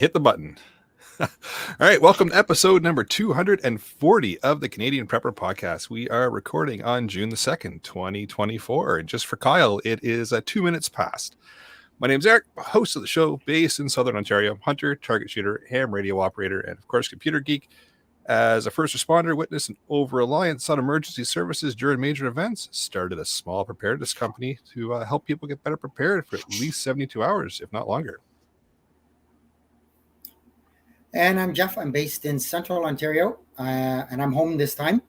Hit the button. All right, welcome to episode number 240 of the Canadian Prepper Podcast. We are recording on June the 2nd, 2024. And just for Kyle, it is 2 minutes past. My name's Eric, host of the show, based in Southern Ontario, hunter, target shooter, ham radio operator, and of course, computer geek. As a first responder, witness an over-reliance on emergency services during major events, started a small preparedness company to help people get better prepared for at least 72 hours, if not longer. And I'm Jeff. I'm based in Central Ontario, and I'm home this time.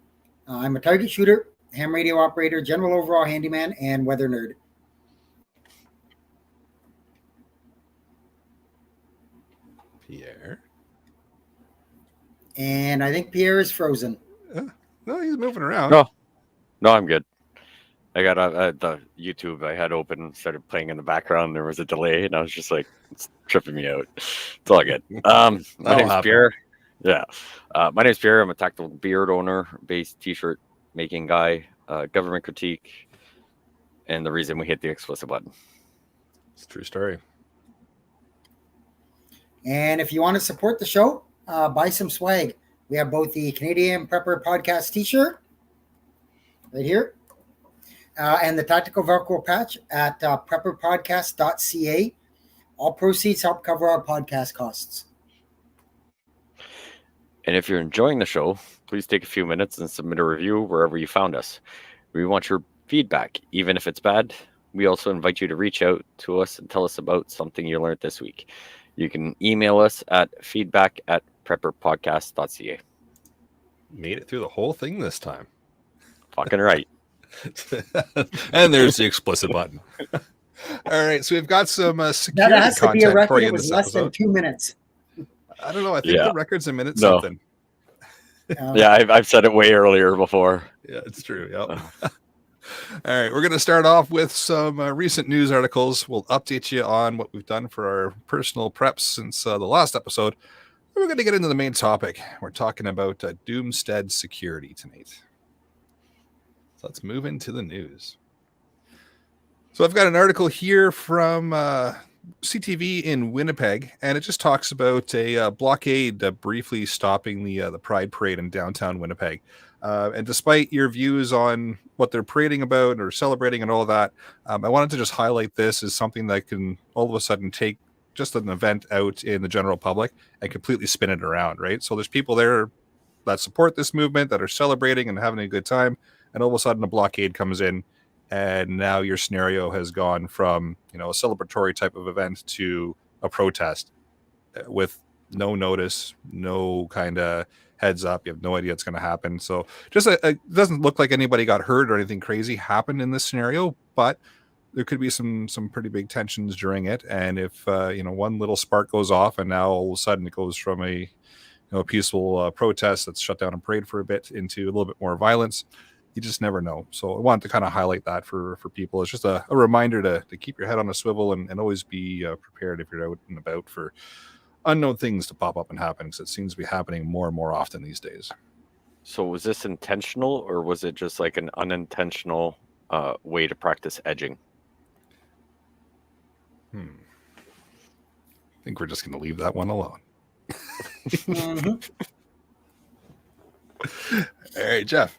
I'm a target shooter, ham radio operator, general overall handyman, and weather nerd. Pierre. And I think Pierre is frozen. No, he's moving around. No, I'm good. I got the YouTube I had open, started playing in the background. There was a delay, and I was just like, it's tripping me out. It's all good. My name's Pierre. Yeah. My name's Pierre. I'm a tactical beard owner, based t-shirt making guy, government critique, and the reason we hit the explicit button. It's a true story. And if you want to support the show, buy some swag. We have both the Canadian Prepper Podcast t-shirt right here. And the tactical Velcro patch at prepperpodcast.ca. All proceeds help cover our podcast costs. And if you're enjoying the show, please take a few minutes and submit a review wherever you found us. We want your feedback, even if it's bad. We also invite you to reach out to us and tell us about something you learned this week. You can email us at feedback@prepperpodcast.ca. Made it through the whole thing this time. Fucking right. And there's the explicit button. All right, so we've got some security that has to be a content record. for you It in was this less episode. than 2 minutes. I don't know. I think the record's a minute No. something. Yeah, I've said it way earlier before. Yeah, it's true. Yep. All right, we're going to start off with some recent news articles. We'll update you on what we've done for our personal preps since the last episode. We're going to get into the main topic. We're talking about doomstead security tonight. So let's move into the news. So I've got an article here from CTV in Winnipeg, and it just talks about a blockade briefly stopping the Pride Parade in downtown Winnipeg. And despite your views on what they're parading about or celebrating and all of that, I wanted to just highlight this as something that can all of a sudden take just an event out in the general public and completely spin it around, right? So there's people there that support this movement, that are celebrating and having a good time, and all of a sudden a blockade comes in, and now your scenario has gone from, a celebratory type of event to a protest with no notice, no kind of heads up. You have no idea what's going to happen. So just it doesn't look like anybody got hurt or anything crazy happened in this scenario, but there could be some pretty big tensions during it. And if one little spark goes off, and now all of a sudden it goes from a peaceful protest that's shut down and parade for a bit into a little bit more violence, you just never know. So I wanted to kind of highlight that for people. It's just a reminder to keep your head on a swivel and always be prepared if you're out and about for unknown things to pop up and happen, because it seems to be happening more and more often these days. So was this intentional, or was it just like an unintentional way to practice edging? I think we're just going to leave that one alone. All right, Jeff.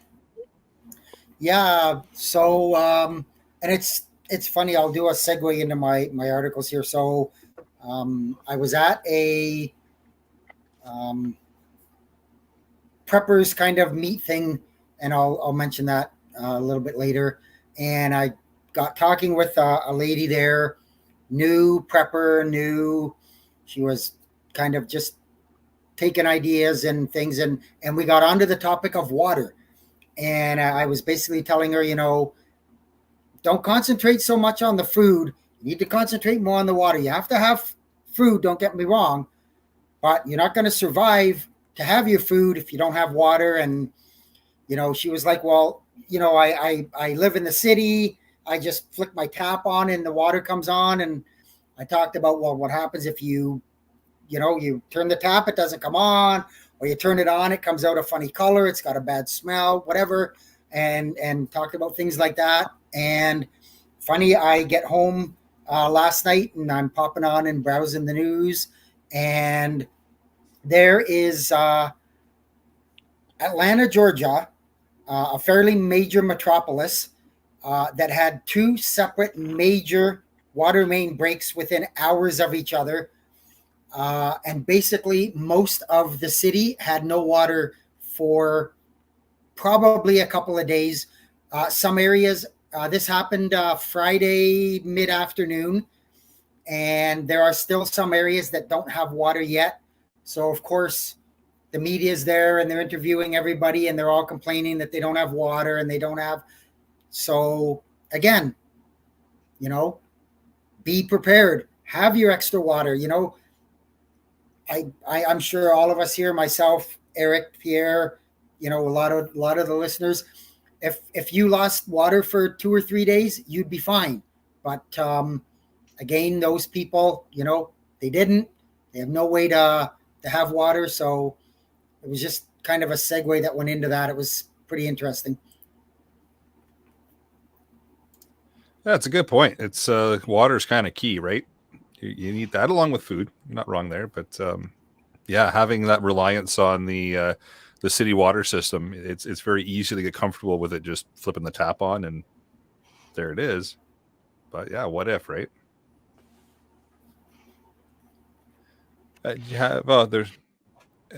Yeah. So, and it's funny. I'll do a segue into my articles here. So, I was at a preppers kind of meet thing, and I'll mention that a little bit later. And I got talking with a lady there, new prepper, she was kind of just taking ideas and things, and we got onto the topic of water. And I was basically telling her, don't concentrate so much on the food. You need to concentrate more on the water. You have to have food, don't get me wrong, but you're not going to survive to have your food if you don't have water. And, she was like, well, I live in the city. I just flick my tap on and the water comes on. And I talked about, well, what happens if you turn the tap, it doesn't come on, or you turn it on, it comes out a funny color, it's got a bad smell, whatever, and talked about things like that. And funny, I get home last night and I'm popping on and browsing the news, And there is Atlanta, Georgia, a fairly major metropolis that had two separate major water main breaks within hours of each other. And basically, most of the city had no water for probably a couple of days. Some areas, this happened Friday mid-afternoon, and there are still some areas that don't have water yet. So, of course, the media is there and they're interviewing everybody, and they're all complaining that they don't have water and they don't have. So, again, be prepared. Have your extra water. I'm sure all of us here, myself, Eric, Pierre, a lot of the listeners, if you lost water for 2 or 3 days, you'd be fine. But again, those people, they didn't. They have no way to have water. So it was just kind of a segue that went into that. It was pretty interesting. That's a good point. It's water is kind of key, right? You need that along with food. You're not wrong there, but having that reliance on the city water system, it's very easy to get comfortable with it just flipping the tap on and there it is. But yeah, what if, right? You have there's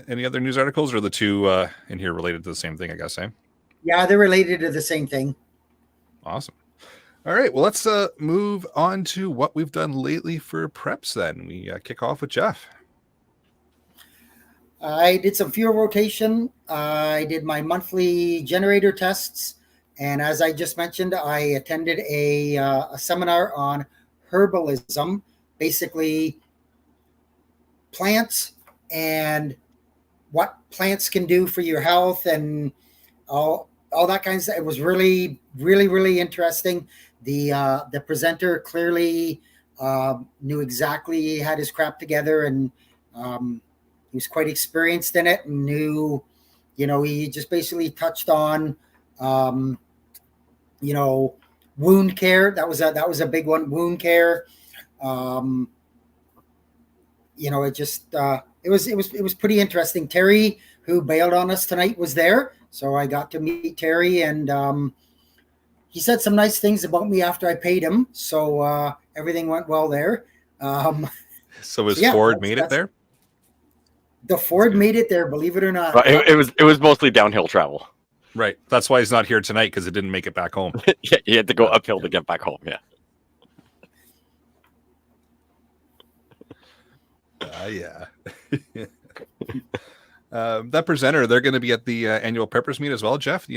any other news articles, or the two in here related to the same thing, I guess, eh? Yeah, they're related to the same thing. Awesome. All right, well, let's move on to what we've done lately for preps then. We kick off with Jeff. I did some fuel rotation. I did my monthly generator tests. And as I just mentioned, I attended a seminar on herbalism, basically plants and what plants can do for your health and all that kind of stuff. It was really, really, really interesting. The presenter clearly knew exactly, had his crap together, and he was quite experienced in it, and knew, he just basically touched on, wound care. That was a big one. Wound care. It was pretty interesting. Terry, who bailed on us tonight, was there, so I got to meet Terry, and he said some nice things about me after I paid him. So everything went well there. So Ford made it there? The Ford made it there, believe it or not. It was mostly downhill travel. Right. That's why he's not here tonight, because it didn't make it back home. Yeah, he had to go uphill to get back home. Yeah. Yeah. That presenter, they're going to be at the annual Preppers meet as well, Jeff,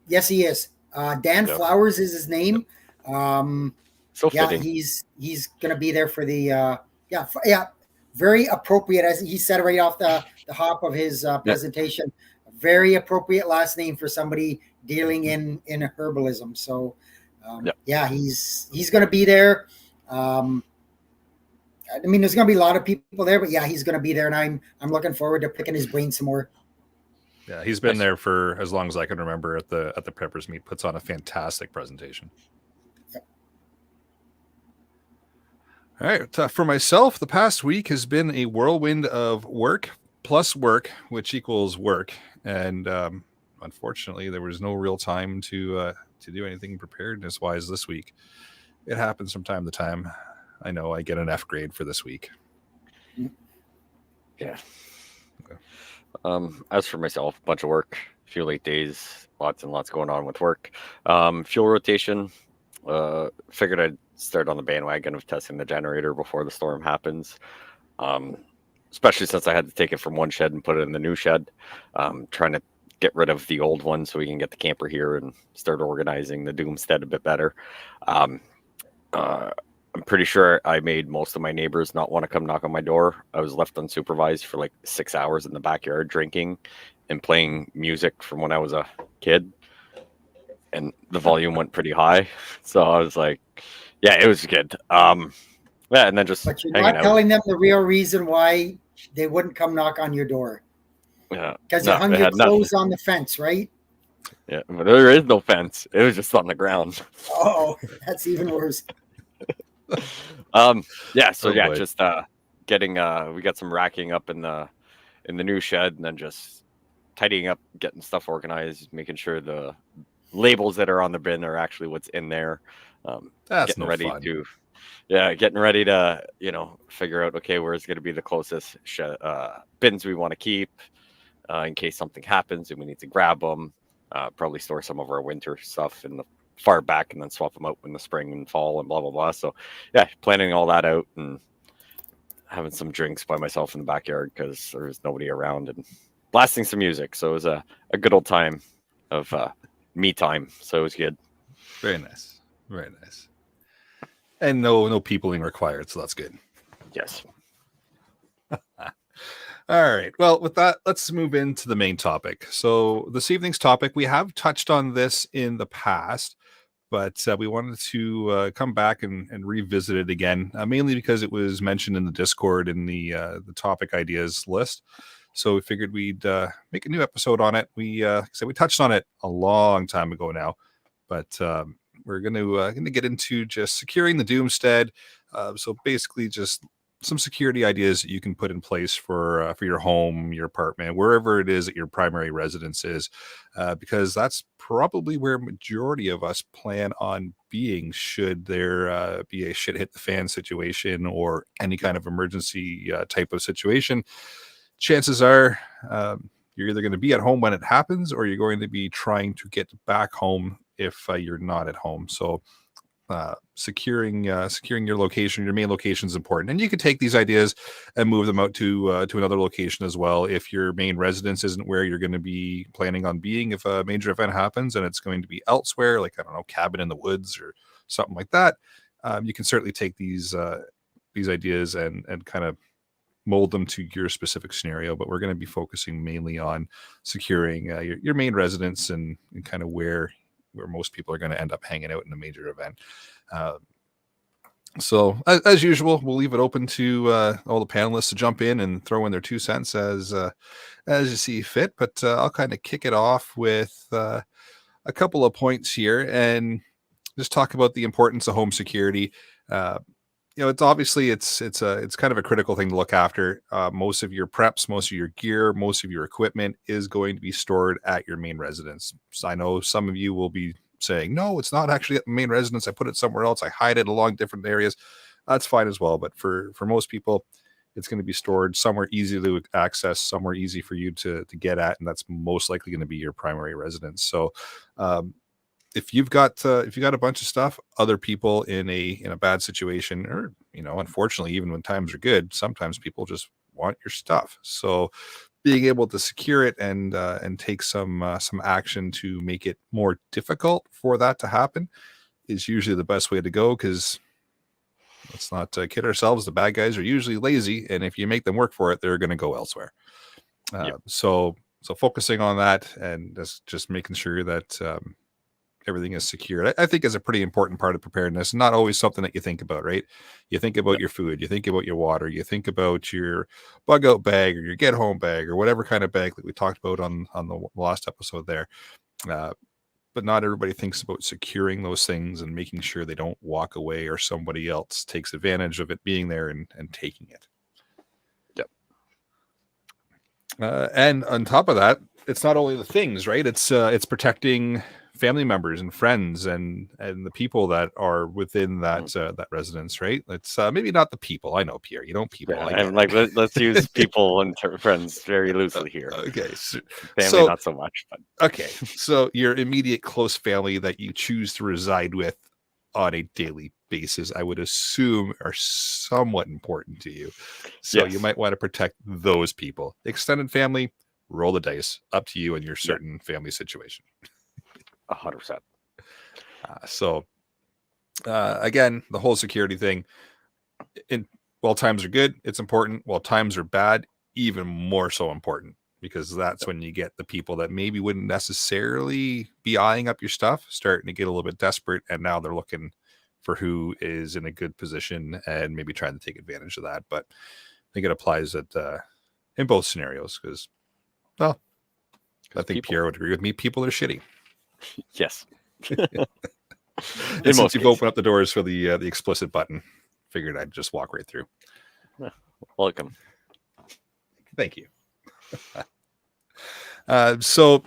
Yes, he is. Dan Flowers is his name. So fitting. He's going to be there for the very appropriate, as he said right off the hop of his presentation. Very appropriate last name for somebody dealing in herbalism. So he's going to be there. There's going to be a lot of people there, but he's going to be there, and I'm looking forward to picking his brain some more. Yeah, he's been there for as long as I can remember at the Preppers meet. Puts on a fantastic presentation. Yep. All right, for myself, the past week has been a whirlwind of work plus work, which equals work, and unfortunately, there was no real time to do anything preparedness wise this week. It happens from time to time. I know I get an F grade for this week. Yeah. Okay. As for myself, a bunch of work, a few late days, lots and lots going on with work. Fuel rotation. Figured I'd start on the bandwagon of testing the generator before the storm happens. Especially since I had to take it from one shed and put it in the new shed. Trying to get rid of the old one so we can get the camper here and start organizing the Doomstead a bit better. I'm pretty sure I made most of my neighbors not want to come knock on my door. I was left unsupervised for like 6 hours in the backyard drinking and playing music from when I was a kid. And the volume went pretty high. So I was like, yeah, it was good. And then just But you're not telling them the real reason why they wouldn't come knock on your door. Yeah. Because you hung your clothes on the fence, right? Yeah, but there is no fence. It was just on the ground. Oh, that's even worse. Just getting we got some racking up in the new shed, and then just tidying up, getting stuff organized, making sure the labels that are on the bin are actually what's in there. That's Getting no ready fun. to, getting ready to, figure out, okay, where's going to be the closest bins we want to keep in case something happens and we need to grab them. Probably store some of our winter stuff in the far back and then swap them out in the spring and fall and blah, blah, blah. So, yeah, planning all that out and having some drinks by myself in the backyard because there was nobody around and blasting some music. So it was a good old time of me time. So it was good. Very nice. Very nice. And no peopling required, so that's good. Yes. All right. Well, with that, let's move into the main topic. So this evening's topic, we have touched on this in the past, but we wanted to come back and revisit it again, mainly because it was mentioned in the Discord in the topic ideas list. So we figured we'd make a new episode on it. We touched on it a long time ago now, but we're going to get into just securing the Doomstead. So basically, just some security ideas that you can put in place for your home, your apartment, wherever it is that your primary residence is, because that's probably where majority of us plan on being should there be a shit hit the fan situation or any kind of emergency type of situation. Chances are you're either going to be at home when it happens or you're going to be trying to get back home if you're not at home. So securing your location, your main location is important, and you can take these ideas and move them out to another location as well. If your main residence isn't where you're going to be planning on being, if a major event happens and it's going to be elsewhere, like I don't know, cabin in the woods or something like that, you can certainly take these ideas and kind of mold them to your specific scenario. But we're going to be focusing mainly on securing your main residence and kind of where most people are going to end up hanging out in a major event. So as usual, we'll leave it open to all the panelists to jump in and throw in their 2 cents as you see fit. But I'll kind of kick it off with a couple of points here and just talk about the importance of home security. It's obviously it's kind of a critical thing to look after. Most of your preps, most of your gear, most of your equipment is going to be stored at your main residence. So I know some of you will be saying, no, it's not actually at the main residence. I put it somewhere else. I hide it along different areas. That's fine as well. But for most people, it's going to be stored somewhere easy to access, somewhere easy for you to get at, and that's most likely going to be your primary residence. So if you've got a bunch of stuff, other people in a bad situation, or unfortunately, even when times are good, sometimes people just want your stuff. So being able to secure it and take some action to make it more difficult for that to happen is usually the best way to go. Because let's not kid ourselves, the bad guys are usually lazy, and if you make them work for it, they're going to go elsewhere. So focusing on that and just making sure that everything is secured, I think is a pretty important part of preparedness. Not always something that you think about, right? You think about your food, you think about your water, you think about your bug out bag or your get home bag or whatever kind of bag that we talked about on the last episode there. But not everybody thinks about securing those things and making sure they don't walk away or somebody else takes advantage of it being there and taking it. Yep. And on top of that, it's not only the things, right? It's protecting family members and friends and the people that are within that that residence, right? It's maybe not the people. I know, Pierre, you don't people. Yeah, I'm like, let's use people and friends very loosely here. Okay, family not so much. But. Okay, so your immediate close family that you choose to reside with on a daily basis, I would assume, are somewhat important to you. So you might want to protect those people. Extended family, roll the dice. Up to you and your certain family situation. 100%. Again, the whole security thing, while times are good, it's important. While times are bad, even more so important, because that's when you get the people that maybe wouldn't necessarily be eyeing up your stuff starting to get a little bit desperate, and now they're looking for who is in a good position and maybe trying to take advantage of that. But I think it applies in both scenarios, because, well, I think Pierre would agree with me. People are shitty. Yes. And since you've opened up the doors for the explicit button, figured I'd just walk right through. Welcome. Thank you. So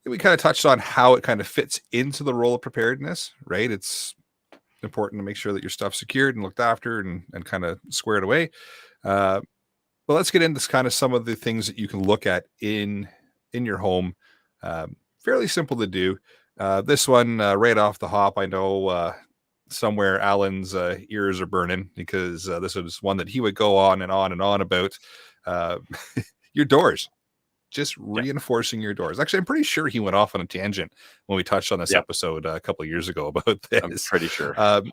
we kind of touched on how it kind of fits into the role of preparedness, right? It's important to make sure that your stuff's secured and looked after and kind of squared away. But let's get into kind of some of the things that you can look at in your home. Fairly simple to do. This one right off the hop, I know somewhere Alan's ears are burning because this was one that he would go on and on and on about. Your doors. Just reinforcing your doors. Actually, I'm pretty sure he went off on a tangent when we touched on this episode a couple of years ago about this. I'm pretty sure.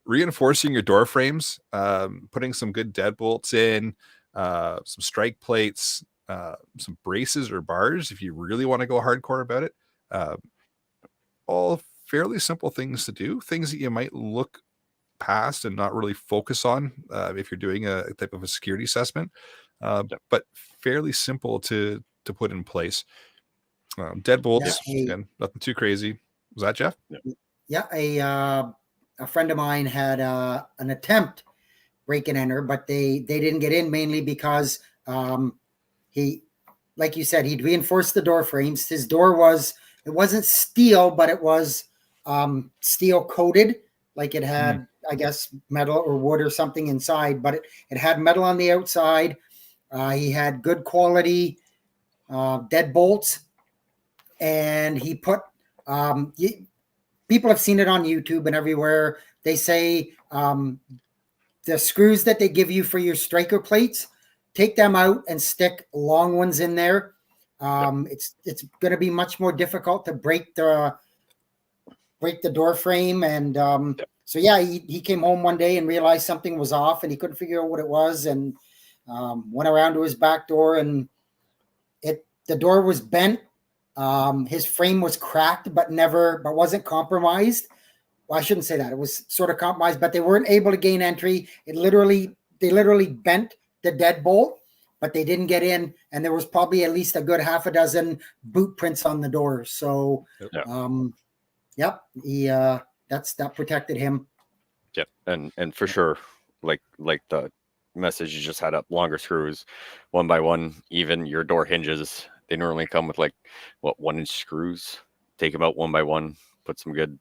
Reinforcing your door frames, putting some good deadbolts in, some strike plates, some braces or bars if you really want to go hardcore about it. All fairly simple things to do, things that you might look past and not really focus on if you're doing a type of a security assessment, but fairly simple to put in place. Deadbolts, again, nothing too crazy. Was that Jeff? Yeah, a friend of mine had an attempt break and enter, but they didn't get in mainly because he, like you said, he'd reinforced the door frames. His door it wasn't steel, but it was steel coated, like it had, I guess, metal or wood or something inside, but it had metal on the outside. He had good quality deadbolts, and he put people have seen it on YouTube and everywhere. They say the screws that they give you for your striker plates, take them out and stick long ones in there. It's going to be much more difficult to break the door frame. And so he came home one day and realized something was off, and he couldn't figure out what it was, and went around to his back door, and the door was bent. His frame was cracked, but wasn't compromised. Well, I shouldn't say that. It was sort of compromised, but they weren't able to gain entry. They literally bent the deadbolt, but they didn't get in. And there was probably at least a good half a dozen boot prints on the door. So, that protected him. Yep. And for sure, like the message you just had up, longer screws, 1 by 1, even your door hinges. They normally come with 1-inch screws. Take them out 1 by 1, put some good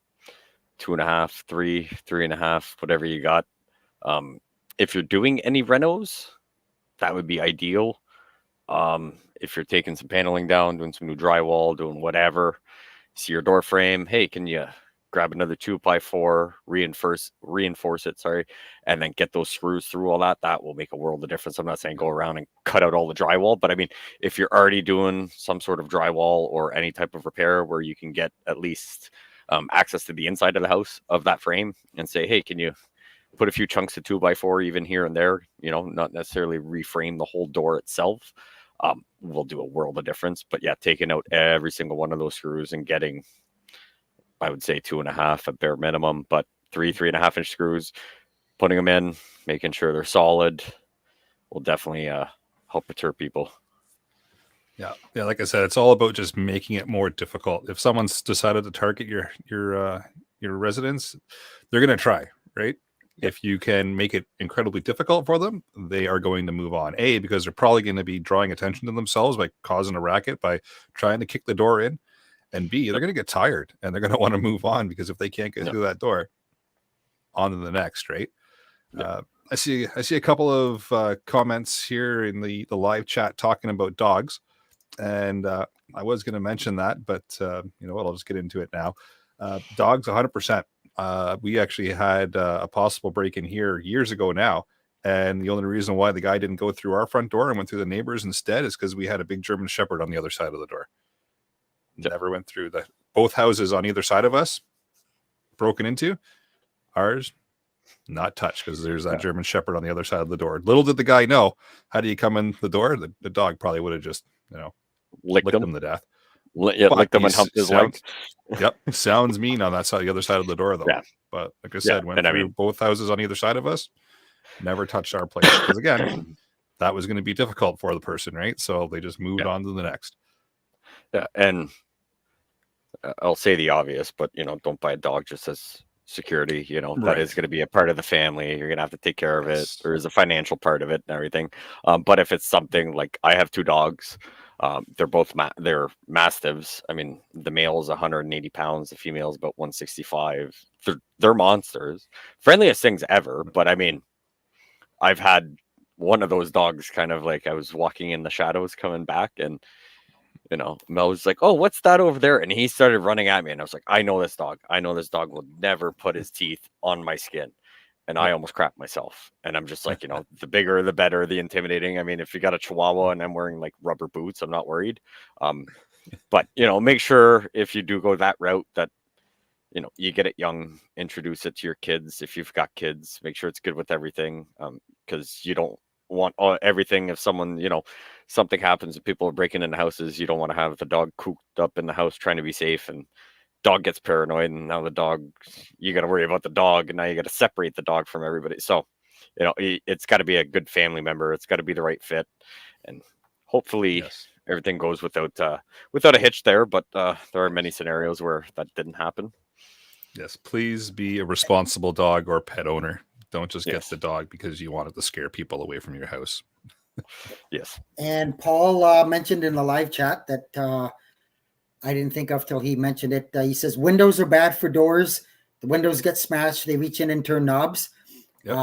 2.5, 3.5, whatever you got. If you're doing any renos, that would be ideal. If you're taking some paneling down, doing some new drywall, doing whatever, see your door frame, hey, can you grab another 2x4, reinforce it, and then get those screws through all that. That will make a world of difference. I'm not saying go around and cut out all the drywall, but I mean, if you're already doing some sort of drywall or any type of repair where you can get at least access to the inside of the house of that frame and say, hey, can you put a few chunks of 2x4 even here and there, not necessarily reframe the whole door itself, will do a world of difference. But taking out every single one of those screws and getting, I would say 2.5 at bare minimum, but 3.5-inch screws, putting them in, making sure they're solid, will definitely help deter people. Yeah. Like I said, it's all about just making it more difficult. If someone's decided to target your residence, they're going to try, right? If you can make it incredibly difficult for them, they are going to move on. A, because they're probably going to be drawing attention to themselves by causing a racket, by trying to kick the door in. And B, they're going to get tired and they're going to want to move on, because if they can't get through that door, on to the next, right? I see a couple of comments here in the live chat talking about dogs. And I was going to mention that, but you know what? I'll just get into it now. Dogs, 100%. We actually had a possible break in here years ago now. And the only reason why the guy didn't go through our front door and went through the neighbors instead is because we had a big German Shepherd on the other side of the door. Never went through both houses on either side of us, broken into. Ours, not touched, because there's that German Shepherd on the other side of the door. Little did the guy know, how do you come in the door? The dog probably would have just, licked him to death. Licked him and humped his leg. Yep. Sounds mean on that side, the other side of the door, though. Yeah. But like I said, went through both houses on either side of us, never touched our place. Because again, that was going to be difficult for the person, right? So they just moved on to the next. Yeah. And I'll say the obvious, but don't buy a dog just as security, that Right. is going to be a part of the family. You're going to have to take care of it. Yes. There's a financial part of it and everything. But if it's something like I have 2 dogs, they're both they're mastiffs. I mean, the male is 180 pounds, the female is about 165. They're monsters, friendliest things ever. But I mean, I've had one of those dogs kind of like I was walking in the shadows coming back, and Mel was like, "Oh, what's that over there?" And he started running at me, and I was like, "I know this dog. I know this dog will never put his teeth on my skin." And I almost crapped myself. And I'm just like, the bigger, the better, the intimidating. I mean, if you got a Chihuahua and I'm wearing like rubber boots, I'm not worried. But make sure if you do go that route that you get it young, introduce it to your kids. If you've got kids, make sure it's good with everything, because you don't want everything. If someone, something happens and people are breaking into houses, you don't want to have the dog cooped up in the house trying to be safe, and dog gets paranoid, and now the dog, you got to worry about the dog, and now you got to separate the dog from everybody. So, it's got to be a good family member. It's got to be the right fit, and hopefully everything goes without a hitch there. But there are many scenarios where that didn't happen. Yes, please be a responsible dog or pet owner. Don't just get the dog because you wanted to scare people away from your house. Yes. And Paul mentioned in the live chat that I didn't think of till he mentioned it. He says windows are bad for doors. The windows get smashed. They reach in and turn knobs. Yep.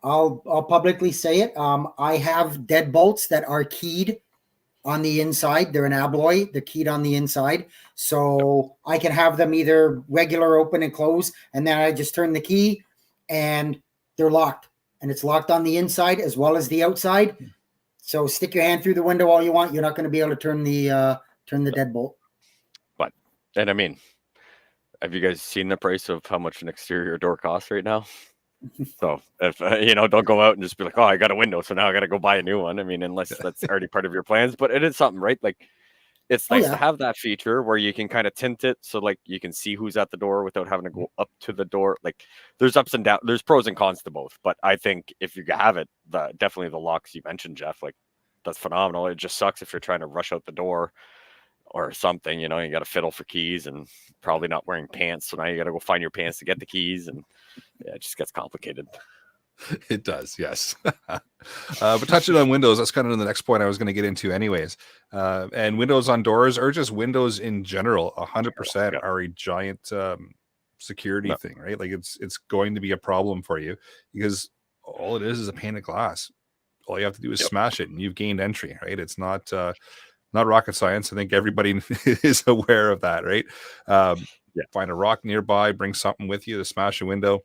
I'll publicly say it. I have deadbolts that are keyed on the inside. They're an alloy. They're keyed on the inside. So I can have them either regular open and close, and then I just turn the key and they're locked. And it's locked on the inside as well as the outside. So stick your hand through the window all you want. You're not going to be able to turn the deadbolt. But, and I mean, have you guys seen the price of how much an exterior door costs right now? So if don't go out and just be like, oh, I got a window, so now I got to go buy a new one. I mean, unless that's already part of your plans, but it is something, right? Like, it's nice to have that feature where you can kind of tint it so like you can see who's at the door without having to go up to the door. Like, there's ups and downs, there's pros and cons to both. But I think if you have it, definitely the locks you mentioned, Jeff, like that's phenomenal. It just sucks if you're trying to rush out the door or something, you got to fiddle for keys and probably not wearing pants. So now you got to go find your pants to get the keys, and it just gets complicated. It does, yes. But touching on windows, that's kind of the next point I was going to get into anyways. And windows on doors, or just windows in general, 100% are a giant security thing, right? Like it's going to be a problem for you because all it is a pane of glass. All you have to do is smash it and you've gained entry, right? It's not rocket science. I think everybody is aware of that, right? Find a rock nearby, bring something with you to smash a window.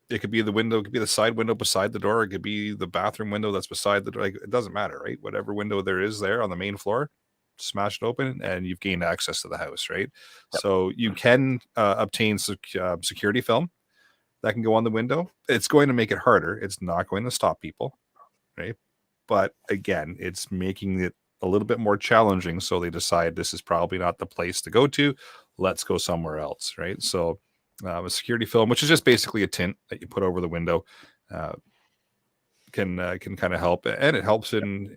It could be the window, it could be the side window beside the door, it could be the bathroom window that's beside the door. Like, it doesn't matter, right? Whatever window there is there on the main floor, smash it open and you've gained access to the house, right? So you can obtain security film that can go on the window. It's going to make it harder. It's not going to stop people, right? But again, it's making it a little bit more challenging. So they decide this is probably not the place to go to. Let's go somewhere else, right? So a security film, which is just basically a tint that you put over the window, can kind of help, and it helps in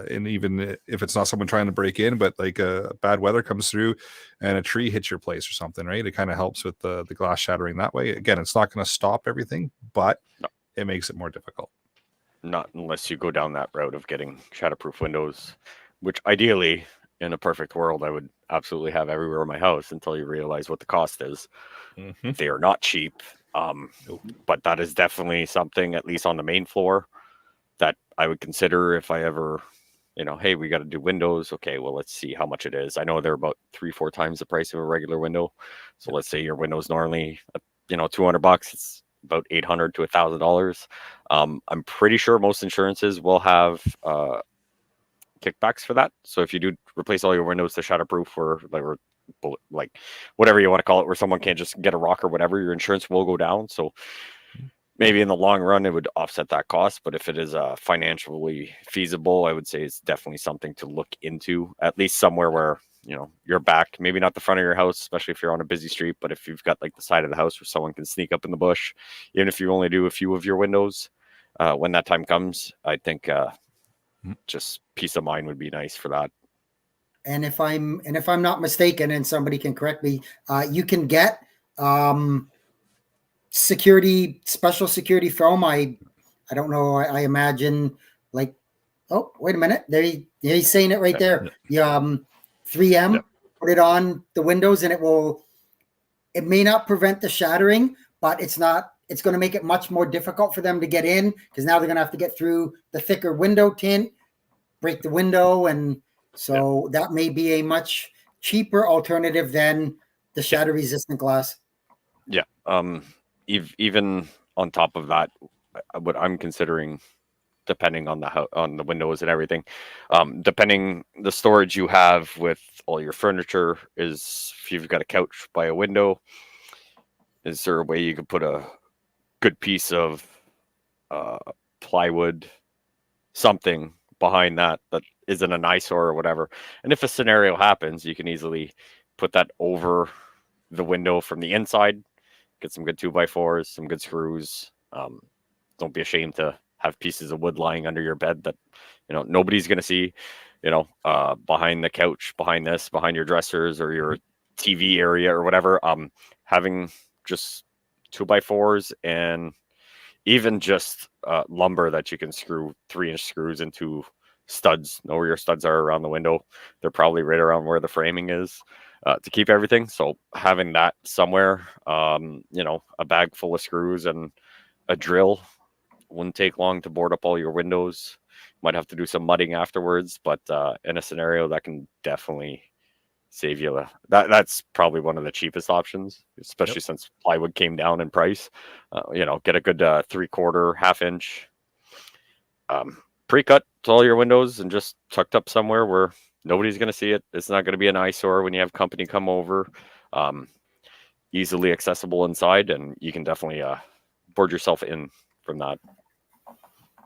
even if it's not someone trying to break in, but like bad weather comes through and a tree hits your place or something, right? It kind of helps with the glass shattering that way. Again, it's not going to stop everything, but it makes it more difficult. Not unless you go down that route of getting shatterproof windows, which ideally, in a perfect world, I would absolutely have everywhere in my house until you realize what the cost is. Mm-hmm. They are not cheap, but that is definitely something, at least on the main floor, that I would consider if I ever, hey, we got to do windows. Okay, well, let's see how much it is. I know they're about 3-4 times the price of a regular window. So let's say your window's normally, $200. It's about $800 to $1,000. I'm pretty sure most insurances will have kickbacks for that. So if you do replace all your windows to shatterproof or like whatever you want to call it, where someone can't just get a rock or whatever, your insurance will go down. So maybe in the long run, it would offset that cost. But if it is financially feasible, I would say it's definitely something to look into, at least somewhere where, you're back, maybe not the front of your house, especially if you're on a busy street, but if you've got like the side of the house where someone can sneak up in the bush, even if you only do a few of your windows, when that time comes, I think just peace of mind would be nice for that. And if I'm not mistaken, and somebody can correct me, you can get Special security foam. I don't know. I imagine like, oh, wait a minute. He's saying it right there. 3M, put it on the windows and it may not prevent the shattering, but it's going to make it much more difficult for them to get in, because now they're going to have to get through the thicker window tint, break the window. And so that may be a much cheaper alternative than the shatter resistant glass. Yeah. Even on top of that, what I'm considering, depending on the windows and everything, depending the storage you have with all your furniture, is if you've got a couch by a window, is there a way you could put a good piece of plywood, something behind that isn't an eyesore or whatever? And if a scenario happens, you can easily put that over the window from the inside, get some good 2x4s, some good screws. Don't be ashamed to have pieces of wood lying under your bed that, nobody's going to see, behind the couch, behind your dressers or your TV area or whatever. Having just 2x4s and even just lumber that you can screw 3-inch screws into studs. Know where your studs are around the window. They're probably right around where the framing is, to keep everything. So having that somewhere, a bag full of screws and a drill wouldn't take long to board up all your windows. Might have to do some mudding afterwards, but in a scenario that can definitely save you. That's probably one of the cheapest options, especially since plywood came down in price. Get a good 3/4, 1/2-inch pre-cut to all your windows and just tucked up somewhere where nobody's going to see it. It's not going to be an eyesore when you have company come over. Easily accessible inside, and you can definitely board yourself in from that.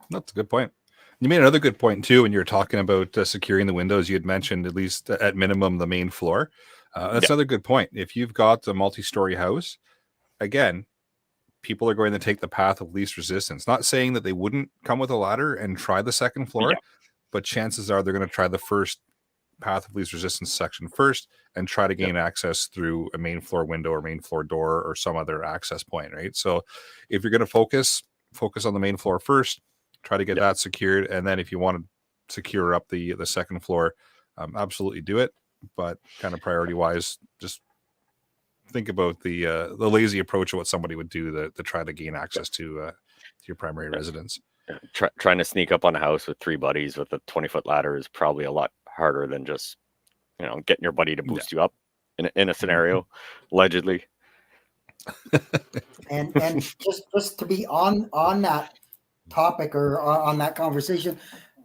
That's a good point. You made another good point too when you were talking about securing the windows. You had mentioned at least at minimum the main floor. That's another good point. If you've got a multi-story house, again, people are going to take the path of least resistance. Not saying that they wouldn't come with a ladder and try the second floor, but chances are they're going to try the first path of least resistance section first and try to gain access through a main floor window or main floor door or some other access point, right? So if you're going to focus on the main floor first, try to get that secured, and then if you want to secure up the second floor, absolutely do it. But kind of priority wise, just think about the lazy approach of what somebody would do to try to gain access to your primary residence. Trying to sneak up on a house with 3 buddies with a 20-foot ladder is probably a lot harder than just getting your buddy to boost you up in a scenario, allegedly. and just to be on that topic or on that conversation,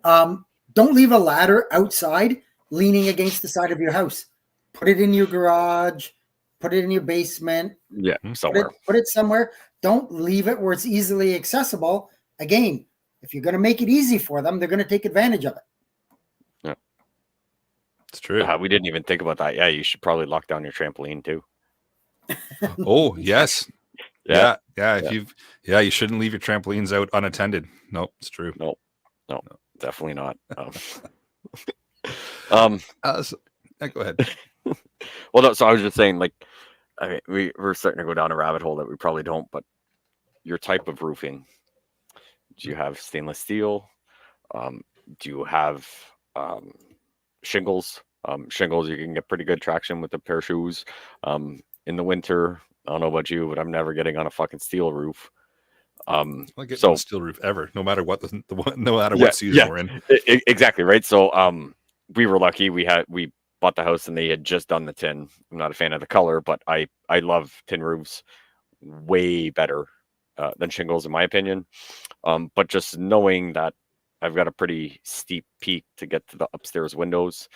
don't leave a ladder outside leaning against the side of your house. Put it in your garage, put it in your basement, somewhere. Put it somewhere. Don't leave it where it's easily accessible. Again, if you're going to make it easy for them, they're going to take advantage of it. It's true. We didn't even think about that. You should probably lock down your trampoline too. Oh, yes. Yeah. You shouldn't leave your trampolines out unattended. Nope, it's true. No, definitely not. Go ahead. Well, no, so I was just saying, we're starting to go down a rabbit hole that we probably don't, but your type of roofing. Do you have stainless steel? Do you have shingles? Shingles, you can get pretty good traction with a pair of shoes. In the winter, I don't know about you, but I'm never getting on a fucking steel roof. I get on a steel roof ever, no matter what what season we're in. Exactly, right. So we were lucky. We bought the house and they had just done the tin. I'm not a fan of the color, but I love tin roofs way better than shingles, in my opinion. But just knowing that I've got a pretty steep peak to get to the upstairs windows,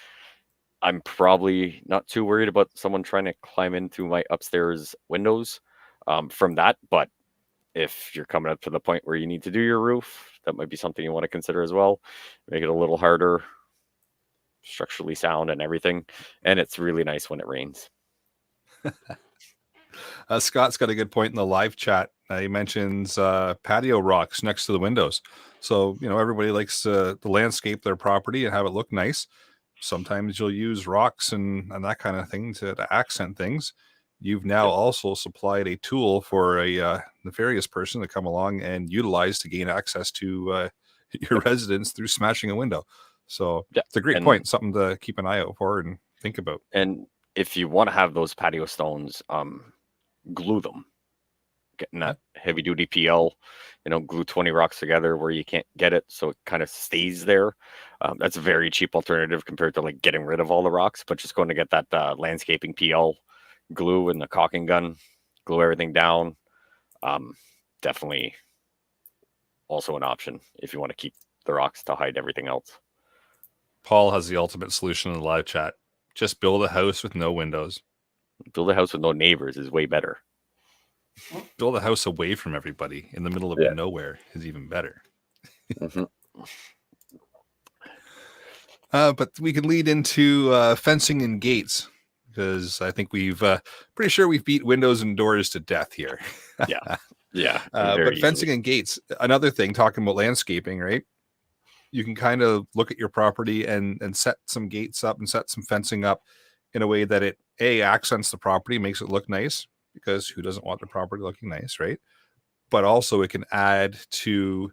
I'm probably not too worried about someone trying to climb into my upstairs windows from that. But if you're coming up to the point where you need to do your roof, that might be something you want to consider as well. Make it a little harder, structurally sound and everything. And it's really nice when it rains. Scott's got a good point in the live chat. He mentions patio rocks next to the windows. So, everybody likes to landscape their property and have it look nice. Sometimes you'll use rocks and that kind of thing to accent things. you've now also supplied a tool for a nefarious person to come along and utilize to gain access to your residence through smashing a window. So it's a great point, something to keep an eye out for and think about. And if you want to have those patio stones, glue them. Getting that heavy duty PL, glue 20 rocks together where you can't get it, so it kind of stays there. That's a very cheap alternative compared to like getting rid of all the rocks, but just going to get that landscaping PL glue and the caulking gun, glue everything down. Definitely also an option if you want to keep the rocks to hide everything else. Paul has the ultimate solution in the live chat. Just build a house with no windows. Build a house with no neighbors is way better. Build a house away from everybody in the middle of nowhere is even better. But we can lead into fencing and gates, because I think we've pretty sure we've beat windows and doors to death here. But fencing and gates, another thing, talking about landscaping, right? You can kind of look at your property and set some gates up and set some fencing up in a way that it accents the property, makes it look nice, because who doesn't want their property looking nice, right? But also it can add to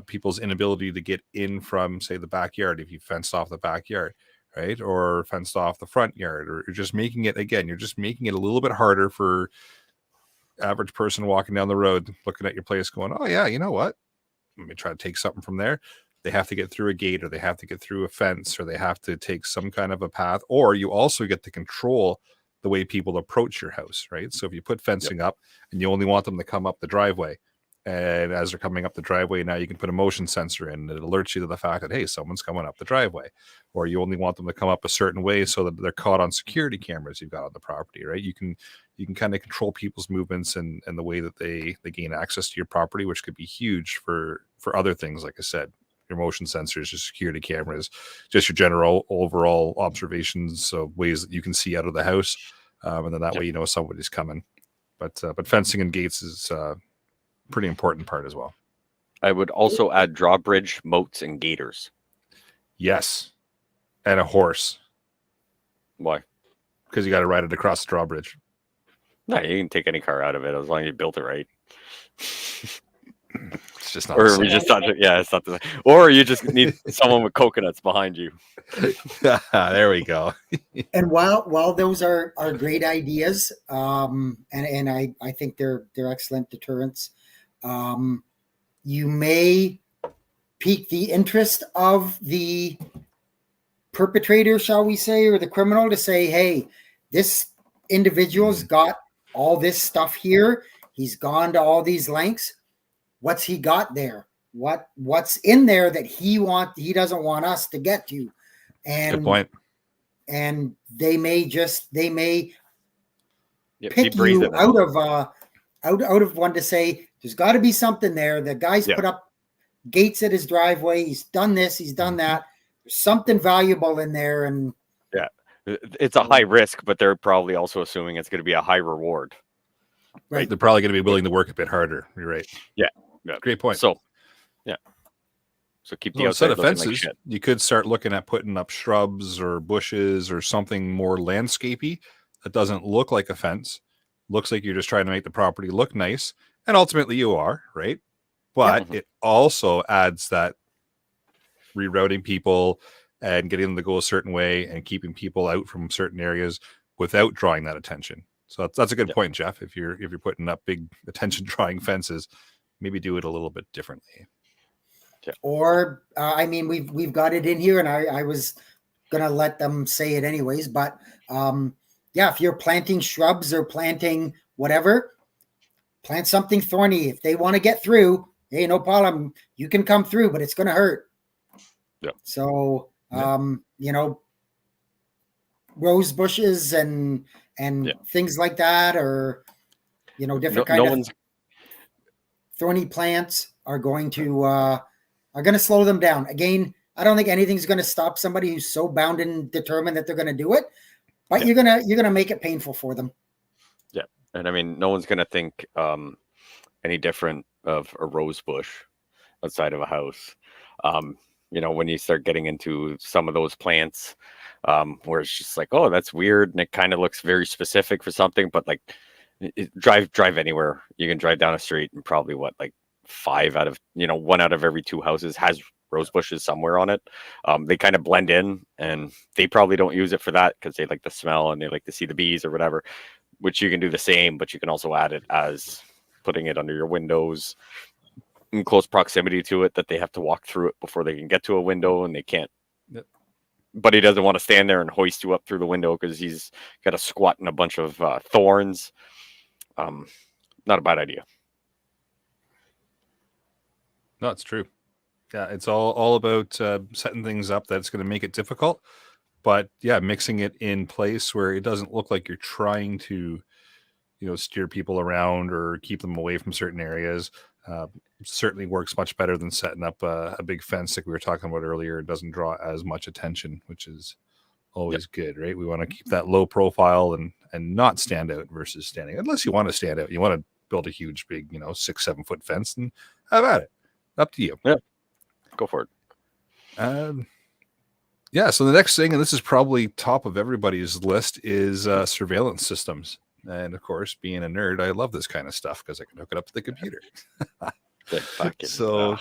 people's inability to get in from, say, the backyard if you fenced off the backyard, right? Or fenced off the front yard, or you're just making it, again, you're just making it a little bit harder for average person walking down the road, looking at your place going, oh yeah, you know what? Let me try to take something from there. They have to get through a gate, or they have to get through a fence, or they have to take some kind of a path, or you also get to control the way people approach your house, right? So if you put fencing up and you only want them to come up the driveway, and as they're coming up the driveway, now you can put a motion sensor in that alerts you to the fact that, hey, someone's coming up the driveway. Or you only want them to come up a certain way so that they're caught on security cameras you've got on the property, right? You can kind of control people's movements and the way that they gain access to your property, which could be huge for other things, like I said. Your motion sensors, your security cameras, just your general overall observations of ways that you can see out of the house, and then that way you know somebody's coming. But fencing and gates is a pretty important part as well. I would also add drawbridge, moats, and gators. Yes, and a horse. Why? Because you got to ride it across the drawbridge. No, you can take any car out of it as long as you built it right. It's just not. Or we just thought, it's not the same. Or you just need someone with coconuts behind you. There we go. And while those are great ideas, and I think they're excellent deterrents, you may pique the interest of the perpetrator, shall we say, or the criminal, to say, hey, this individual's got all this stuff here. He's gone to all these lengths. What's he got there? What's in there that he doesn't want us to get to? And good point. And they may pick you out of one to say, there's got to be something there. The guy's put up gates at his driveway. He's done this. He's done that. There's something valuable in there. And it's a high risk, but they're probably also assuming it's going to be a high reward. Right. They're probably going to be willing to work a bit harder. You're right. Yeah. Great point. So keep the outside of fences. Like you could start looking at putting up shrubs or bushes or something more landscapey that doesn't look like a fence. Looks like you're just trying to make the property look nice, and ultimately you are, right? But it also adds that rerouting people and getting them to go a certain way and keeping people out from certain areas without drawing that attention. So that's a good point, Jeff. If you're putting up big attention drawing fences, maybe do it a little bit differently. Or we've got it in here, and I was gonna let them say it anyways. But if you're planting shrubs or planting whatever, plant something thorny. If they want to get through, hey, no problem. You can come through, but it's gonna hurt. Yeah. So rose bushes and things like that, or different kind of thorny plants are going to slow them down. Again, I don't think anything's going to stop somebody who's so bound and determined that they're going to do it, but you're gonna make it painful for them. Yeah, and no one's going to think any different of a rose bush outside of a house. You know, when you start getting into some of those plants, where it's just like, oh, that's weird, and it kind of looks very specific for something, but like, drive anywhere. You can drive down a street and probably like 1 out of every 2 houses has rose bushes somewhere on it. They kind of blend in, and they probably don't use it for that because they like the smell and they like to see the bees or whatever, which you can do the same, but you can also add it as putting it under your windows in close proximity to it, that they have to walk through it before they can get to a window, and they can't. But he doesn't want to stand there and hoist you up through the window because he's got to squat in a bunch of thorns. Not a bad idea. No, it's true. Yeah, it's all about setting things up that's going to make it difficult, but yeah, mixing it in place where it doesn't look like you're trying to, steer people around or keep them away from certain areas. Certainly works much better than setting up a big fence like we were talking about earlier. It doesn't draw as much attention, which is always good, right? We want to keep that low profile and not stand out versus standing. Unless you want to stand out, you want to build a huge, big, 6-7 foot fence and have at it. Up to you. Yeah, go for it. Yeah. So the next thing, and this is probably top of everybody's list, is surveillance systems. And of course, being a nerd, I love this kind of stuff because I can hook it up to the computer. So,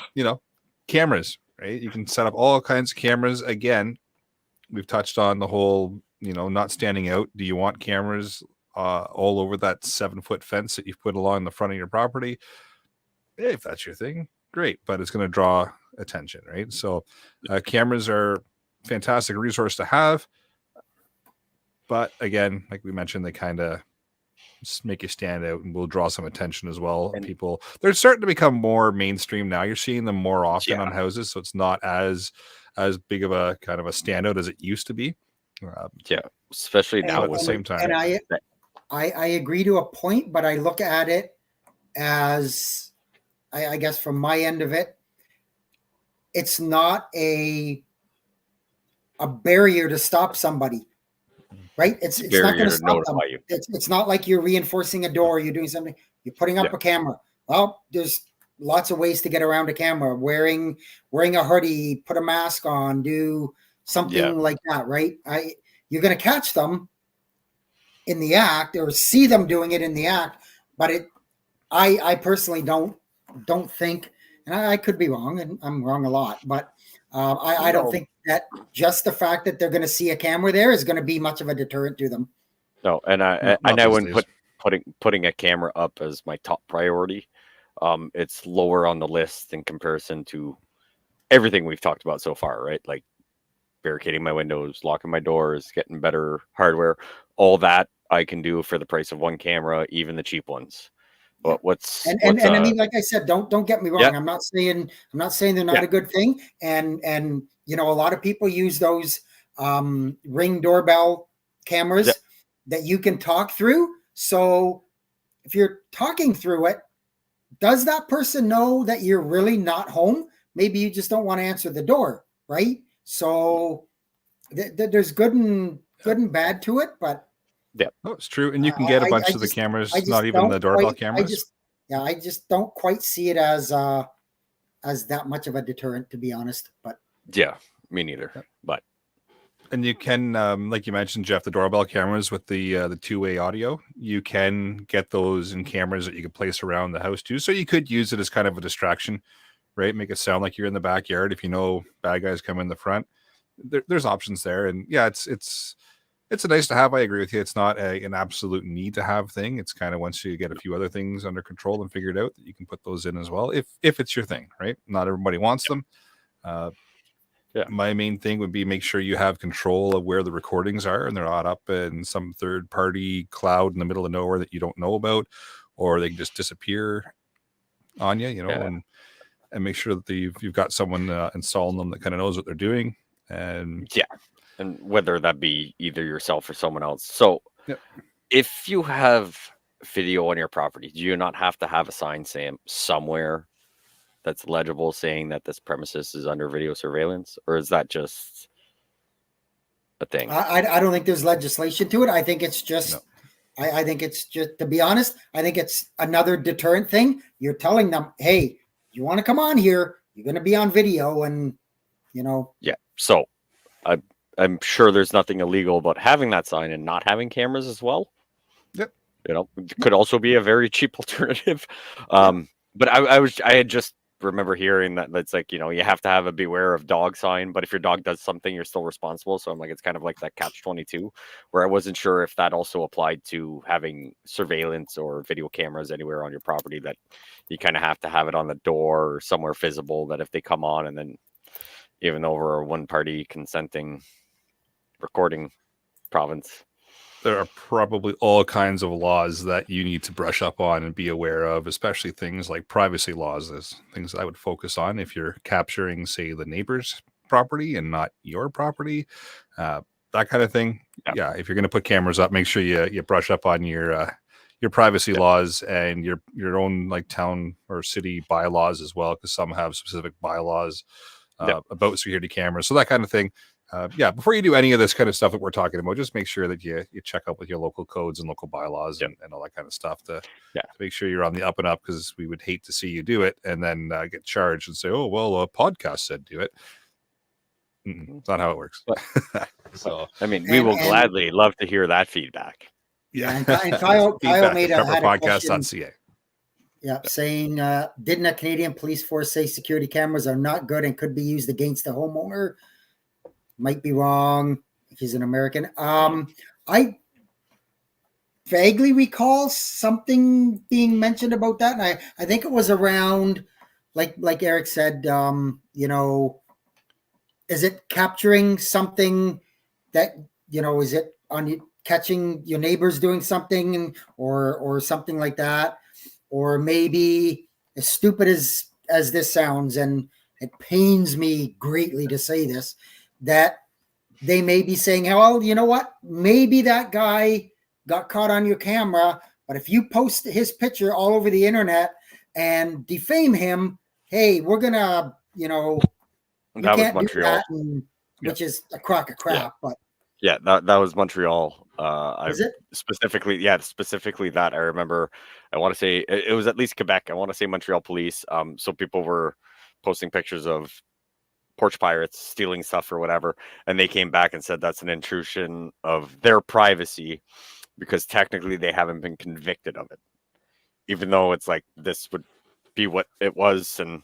cameras, right? You can set up all kinds of cameras. Again, we've touched on the whole, not standing out. Do you want cameras all over that 7-foot fence that you've put along the front of your property? If that's your thing, great. But it's going to draw attention, right? So cameras are a fantastic resource to have. But again, like we mentioned, they kind of make you stand out and will draw some attention as well. And people, they're starting to become more mainstream now. You're seeing them more often on houses, so it's not as big of a kind of a standout as it used to be. Especially now at the same time. And I agree to a point, but I look at it as, I guess from my end of it, it's not a barrier to stop somebody. Right? It's not going to stop them. It's not like you're reinforcing a door, you're doing something, you're putting up a camera. Well, there's lots of ways to get around a camera. Wearing a hoodie, put a mask on, do something like that, right? You're going to catch them in the act or see them doing it in the act, but I personally don't think, and I could be wrong, and I'm wrong a lot, but I don't think that just the fact that they're going to see a camera there is going to be much of a deterrent to them. No, and I wouldn't putting a camera up as my top priority. It's lower on the list in comparison to everything we've talked about so far, right? Like barricading my windows, locking my doors, getting better hardware, all that I can do for the price of one camera, even the cheap ones. But I mean, like I said, don't get me wrong. I'm not saying they're not a good thing. And a lot of people use those Ring doorbell cameras that you can talk through. So if you're talking through it, does that person know that you're really not home? Maybe you just don't want to answer the door, right? So there's good and bad to it, but. Yeah, it's true, and you can get a bunch of the cameras, not even the doorbell cameras. I just don't quite see it as that much of a deterrent, to be honest. But yeah, me neither. But and you can, like you mentioned, Jeff, the doorbell cameras with the two-way audio. You can get those in cameras that you could place around the house too. So you could use it as kind of a distraction, right? Make it sound like you're in the backyard if you know bad guys come in the front. There's options there, and yeah, it's a nice to have. I agree with you. It's not an absolute need to have thing. It's kind of once you get a few other things under control and figured out that you can put those in as well. If it's your thing, right? Not everybody wants them. My main thing would be make sure you have control of where the recordings are and they're not up in some third party cloud in the middle of nowhere that you don't know about, or they can just disappear on you, and make sure that you've got someone installing them that kind of knows what they're doing. And and whether that be either yourself or someone else. So if you have video on your property, do you not have to have a sign saying somewhere that's legible saying that this premises is under video surveillance, or is that just a thing? I don't think there's legislation to it. I think it's just, I think it's just, to be honest, I think it's another deterrent thing. You're telling them, hey, you want to come on here, you're going to be on video, and Yeah. So I'm sure there's nothing illegal about having that sign and not having cameras as well. Yep. It could also be a very cheap alternative. But I had just remember hearing that's like, you have to have a beware of dog sign, but if your dog does something, you're still responsible. So I'm like, it's kind of like that catch-22 where I wasn't sure if that also applied to having surveillance or video cameras anywhere on your property, that you kind of have to have it on the door or somewhere visible, that if they come on, and then even though we're a one-party consenting recording province. There are probably all kinds of laws that you need to brush up on and be aware of, especially things like privacy laws. There's things that I would focus on if you're capturing, say, the neighbor's property and not your property, that kind of thing. Yeah, if you're going to put cameras up, make sure you brush up on your privacy laws and your own like town or city bylaws as well, because some have specific bylaws about security cameras. So that kind of thing. Before you do any of this kind of stuff that we're talking about, just make sure that you check up with your local codes and local bylaws and all that kind of stuff to make sure you're on the up and up, because we would hate to see you do it and then get charged and say, oh, well, a podcast said do it. It's not how it works. So, I mean, we will gladly love to hear that feedback. Yeah. And Kyle made had a podcast.ca. Yeah, saying, didn't a Canadian police force say security cameras are not good and could be used against the homeowner? Might be wrong if he's an American. I vaguely recall something being mentioned about that, and I think it was around, like Eric said, is it capturing something that, is it on catching your neighbors doing something or something like that? Or maybe, as stupid as this sounds, and it pains me greatly to say this, that they may be saying, well, you know what? Maybe that guy got caught on your camera, but if you post his picture all over the internet and defame him, hey, we're going to, you that can't was Montreal. do that, which is a crock of crap. But that was Montreal. Is it? Specifically that I remember. I want to say it was at least Quebec. I want to say Montreal police. So people were posting pictures of porch pirates stealing stuff or whatever, and they came back and said that's an intrusion of their privacy because technically they haven't been convicted of it, even though it's like this would be what it was. And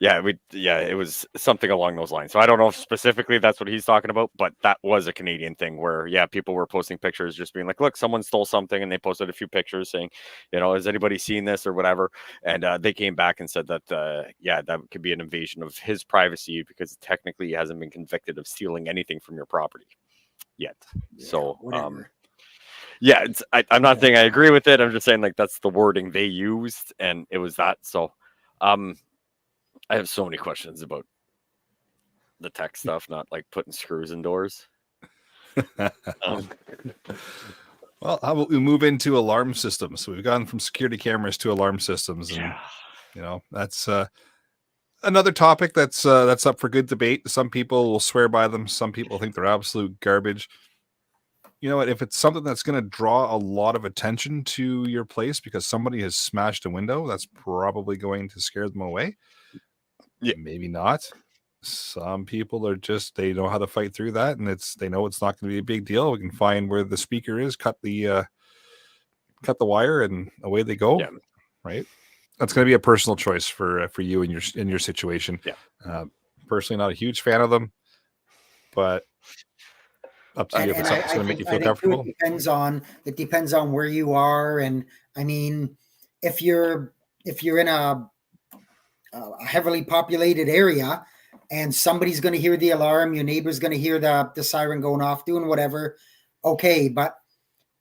it was something along those lines. So I don't know if specifically that's what he's talking about, but that was a Canadian thing where, people were posting pictures just being like, look, someone stole something, and they posted a few pictures saying, has anybody seen this or whatever? And they came back and said that, that could be an invasion of his privacy because technically he hasn't been convicted of stealing anything from your property yet. So, I'm not saying I agree with it. I'm just saying like that's the wording they used, and it was that. So, I have so many questions about the tech stuff, not like putting screws in doors. Well, how about we move into alarm systems? So we've gone from security cameras to alarm systems, and that's another topic that's up for good debate. Some people will swear by them. Some people think they're absolute garbage. You know what? If it's something that's going to draw a lot of attention to your place because somebody has smashed a window, that's probably going to scare them away. Yeah, maybe not. Some people are they know how to fight through that, and they know it's not going to be a big deal. We can find where the speaker is, cut the wire, and away they go. Yeah. Right. That's going to be a personal choice for you in your situation. Yeah. Personally, not a huge fan of them, but up to you if it's something that's going to make you feel comfortable. It depends on where you are, and I mean, if you're in a heavily populated area and somebody's going to hear the alarm, your neighbor's going to hear the siren going off, doing whatever. Okay. But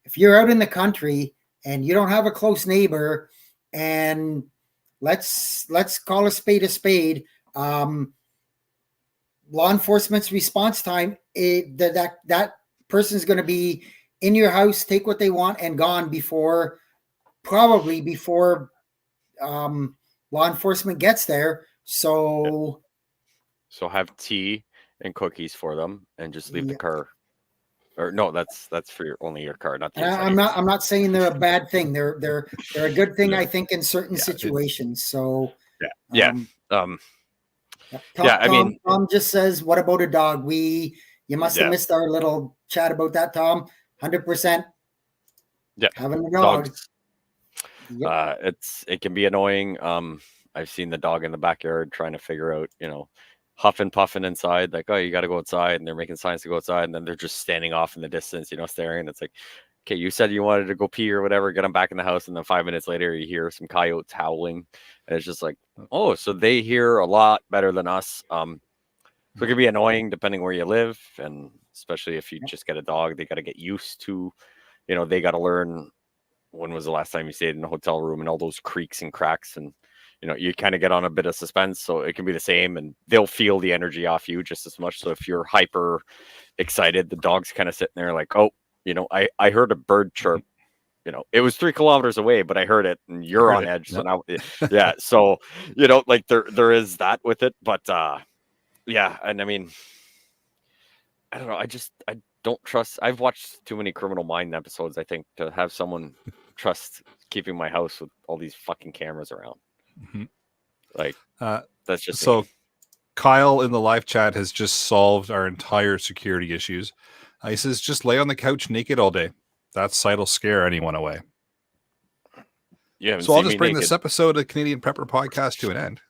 if you're out in the country and you don't have a close neighbor, and let's call a spade, law enforcement's response time, that person's going to be in your house, take what they want and gone before law enforcement gets there. So have tea and cookies for them, and just leave the car. Or no, that's for your car, not the I'm not saying they're a bad thing. They're a good thing, I think, in certain situations. So Yep. Yeah, I mean, Tom just says, "What about a dog?" You must have Yeah. missed our little chat about that, Tom. 100%. Yeah. Having a dog. Dogs. Yep. It can be annoying. I've seen the dog in the backyard trying to figure out, huffing puffing inside, like, oh, you got to go outside, and they're making signs to go outside, and then they're just standing off in the distance, staring. It's like, okay, you said you wanted to go pee or whatever, get them back in the house, and then 5 minutes later you hear some coyotes howling, and it's just like, oh, so they hear a lot better than us. So it can be annoying depending where you live, and especially if you just get a dog, they got to get used to, they got to learn when was the last time you stayed in a hotel room and all those creaks and cracks, and you kind of get on a bit of suspense. So it can be the same, and they'll feel the energy off you just as much. So if you're hyper excited, the dog's kind of sitting there like, oh, I heard a bird chirp. It was 3 kilometers away, but I heard it, and you're on edge. So now, yeah. So like there is that with it, but yeah. And I mean, I don't know. I don't trust. I've watched too many Criminal Mind episodes, I think, to have someone trust keeping my house with all these fucking cameras around. Mm-hmm. Like, that's just so. me. Kyle in the live chat has just solved our entire security issues. He says, just lay on the couch naked all day. That sight'll scare anyone away. So I'll just bring this episode of Canadian Prepper Podcast to an end.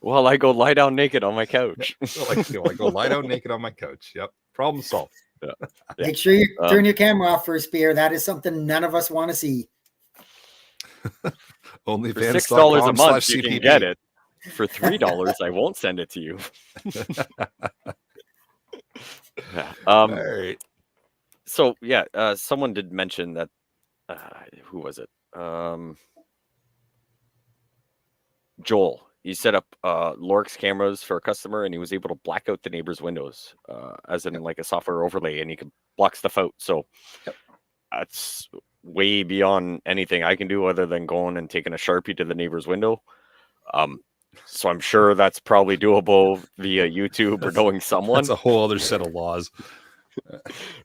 Well, I go lie down naked on my couch. I go lie down naked on my couch. Yep. Problem solved. Yeah. Make sure you turn your camera off for a spear. That is something none of us want to see. Only for $6 a month, you can get it. For $3, I won't send it to you. All right. So yeah, someone did mention that. Who was it? Joel. He set up Lorx cameras for a customer, and he was able to black out the neighbor's windows, as in like a software overlay, and he could block stuff out. So that's way beyond anything I can do other than going and taking a Sharpie to the neighbor's window. So I'm sure that's probably doable via YouTube or knowing someone. That's a whole other set of laws.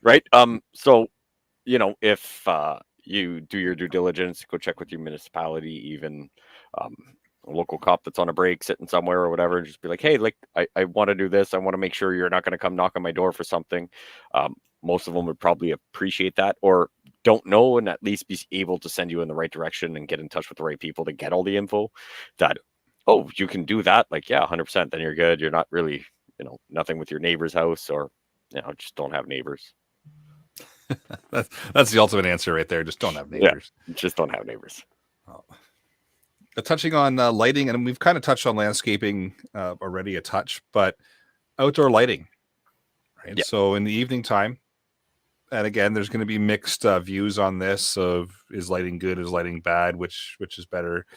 Right. So, if you do your due diligence, go check with your municipality, even a local cop that's on a break sitting somewhere or whatever, and just be like, hey, like, I want to do this. I want to make sure you're not going to come knock on my door for something. Most of them would probably appreciate that, or don't know, and at least be able to send you in the right direction and get in touch with the right people to get all the info that, oh, you can do that. Like, yeah, 100%. Then you're good. You're not really, nothing with your neighbor's house, or, just don't have neighbors. That's the ultimate answer right there. Just don't have neighbors. Yeah, just don't have neighbors. Oh. Touching on lighting, and we've kind of touched on landscaping already a touch, but outdoor lighting. Right. Yeah. So in the evening time, and again, there's going to be mixed views on this of is lighting good, is lighting bad, which is better.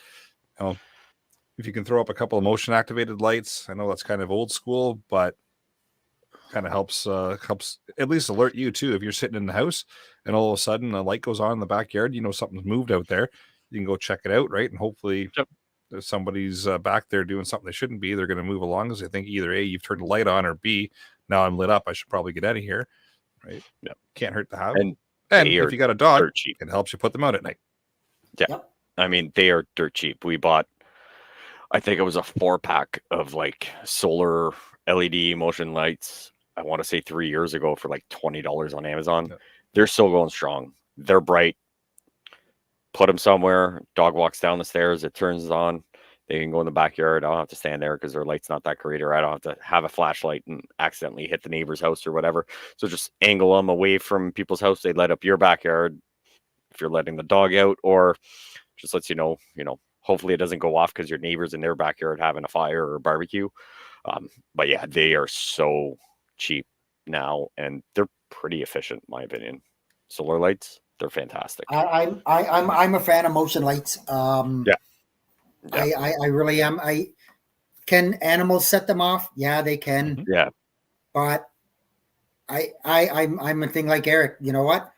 If you can throw up a couple of motion activated lights, I know that's kind of old school, but kind of helps at least alert you too. If you're sitting in the house and all of a sudden a light goes on in the backyard, something's moved out there. You can go check it out, right? And hopefully if somebody's back there doing something they shouldn't be, they're going to move along because they think either A, you've turned the light on, or B, now I'm lit up, I should probably get out of here, right? Yeah, can't hurt to have. And if you got a dog, it helps you put them out at night. Yeah. Yep. I mean, they are dirt cheap. We bought, I think it was a 4-pack of like solar LED motion lights, I want to say 3 years ago, for like $20 on Amazon. Yep. They're still going strong. They're bright. Put them somewhere. Dog walks down the stairs. It turns on. They can go in the backyard. I don't have to stand there because their light's not that great, or I don't have to have a flashlight and accidentally hit the neighbor's house or whatever. So just angle them away from people's house. They light up your backyard if you're letting the dog out, or just lets you know, hopefully it doesn't go off because your neighbor's in their backyard having a fire or a barbecue. But yeah, they are so cheap now, and they're pretty efficient, in my opinion. Solar lights, they're fantastic. I'm a fan of motion lights. Yeah. I really am. Can animals set them off? Yeah, they can. Mm-hmm. Yeah. But I'm a thing like Eric. You know what?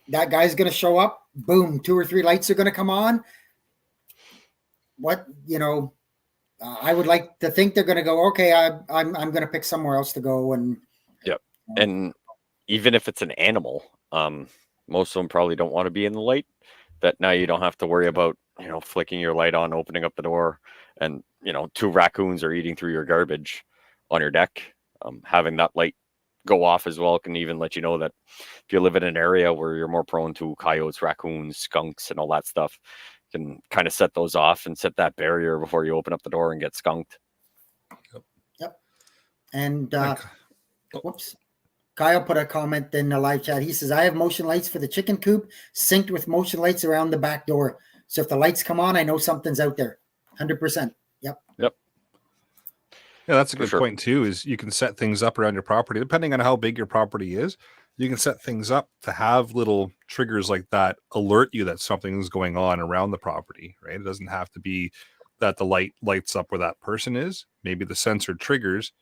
That guy's gonna show up. Boom, 2 or 3 lights are gonna come on. I would like to think they're gonna go, okay, I'm gonna pick somewhere else to go. And yep. And even if it's an animal, most of them probably don't want to be in the light. That now you don't have to worry about, flicking your light on, opening up the door. and 2 raccoons are eating through your garbage on your deck, having that light go off as well can even let you know that if you live in an area where you're more prone to coyotes, raccoons, skunks, and all that stuff, you can kind of set those off and set that barrier before you open up the door and get skunked. Yep. And whoops. Kyle put a comment in the live chat. He says, I have motion lights for the chicken coop synced with motion lights around the back door. So if the lights come on, I know something's out there. 100%. Yep. Yeah, that's a good point too, is you can set things up around your property. Depending on how big your property is, you can set things up to have little triggers like that alert you that something's going on around the property, right? It doesn't have to be that the light lights up where that person is. Maybe the sensor triggers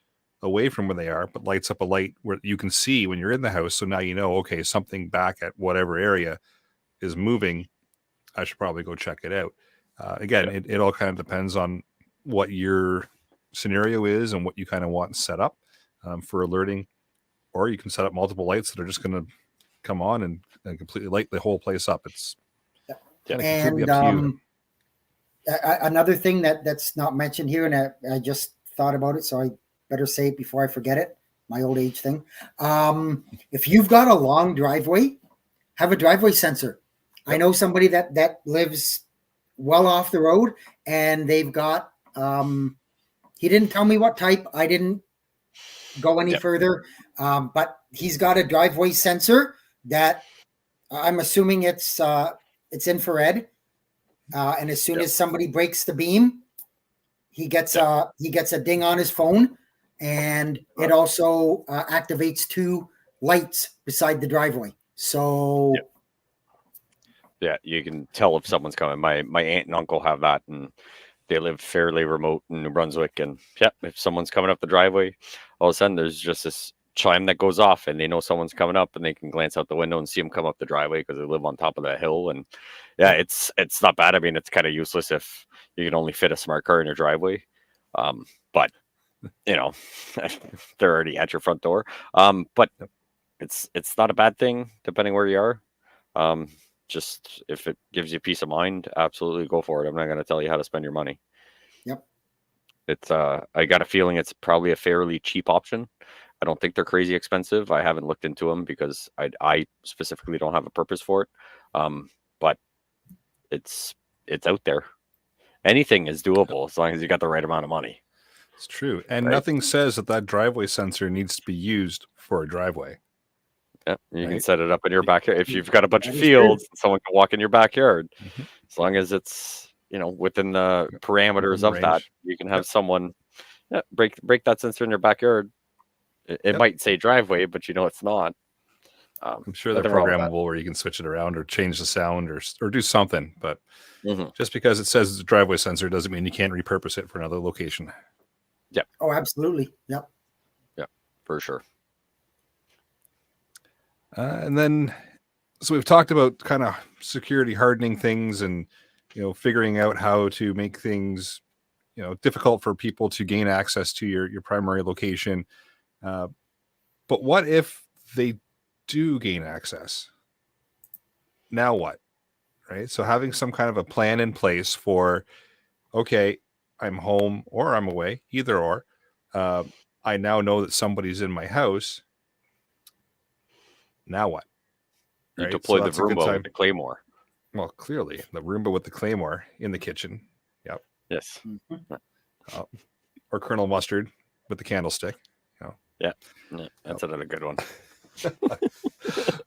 away from where they are, but lights up a light where you can see when you're in the house. So now you know, okay, something back at whatever area is moving. I should probably go check it out. It all kind of depends on what your scenario is and what you kind of want set up for alerting. Or you can set up multiple lights that are just going to come on and completely light the whole place up. It's completely up to you. Another thing that's not mentioned here, and I just thought about it, so I better say it before I forget it. My old age thing. If you've got a long driveway, have a driveway sensor. I know somebody that lives well off the road, and they've got. He didn't tell me what type. I didn't go any further, but he's got a driveway sensor that I'm assuming it's infrared, and as soon as somebody breaks the beam, he gets a ding on his phone. And it also activates 2 lights beside the driveway. So, you can tell if someone's coming. My aunt and uncle have that, and they live fairly remote in New Brunswick. And if someone's coming up the driveway, all of a sudden there's just this chime that goes off, and they know someone's coming up, and they can glance out the window and see them come up the driveway because they live on top of that hill. And it's not bad. I mean, it's kind of useless if you can only fit a smart car in your driveway, but they're already at your front door. But it's not a bad thing depending where you are. Just if it gives you peace of mind, absolutely go for it. I'm not going to tell you how to spend your money. Yep. It's I got a feeling it's probably a fairly cheap option. I don't think they're crazy expensive. I haven't looked into them because I specifically don't have a purpose for it. But it's out there. Anything is doable as long as you got the right amount of money. It's true. And nothing says that driveway sensor needs to be used for a driveway. Yeah, you can set it up in your backyard. If you've got a bunch of fields, someone can walk in your backyard. Mm-hmm. As long as it's, within the parameters of that, you can have someone break that sensor in your backyard. It might say driveway, but it's not. I'm sure they're programmable where you can switch it around or change the sound or do something. But just because it says it's a driveway sensor doesn't mean you can't repurpose it for another location. Yeah. Oh, absolutely. Yep. Yeah, for sure. And then, so we've talked about kind of security hardening things and, figuring out how to make things, difficult for people to gain access to your primary location. But what if they do gain access? Now what? Right? So having some kind of a plan in place for, okay, I'm home or I'm away, either or. I now know that somebody's in my house. Now what? You deploy the Roomba with the Claymore. Well, clearly, the Roomba with the Claymore in the kitchen. Yep. Yes. Or Colonel Mustard with the candlestick. Yeah, that's another good one.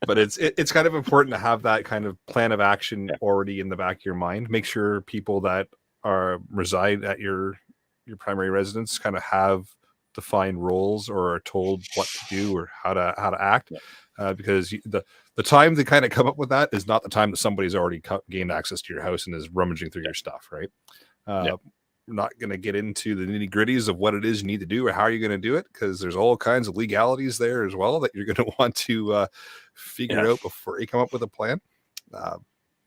But it's kind of important to have that kind of plan of action already in the back of your mind. Make sure people that reside at your primary residence kind of have defined roles or are told what to do or how to act. Because the time to kind of come up with that is not the time that somebody's already gained access to your house and is rummaging through your stuff, right? We're not going to get into the nitty gritties of what it is you need to do or how you're going to do it, because there's all kinds of legalities there as well that you're going to want to figure out before you come up with a plan.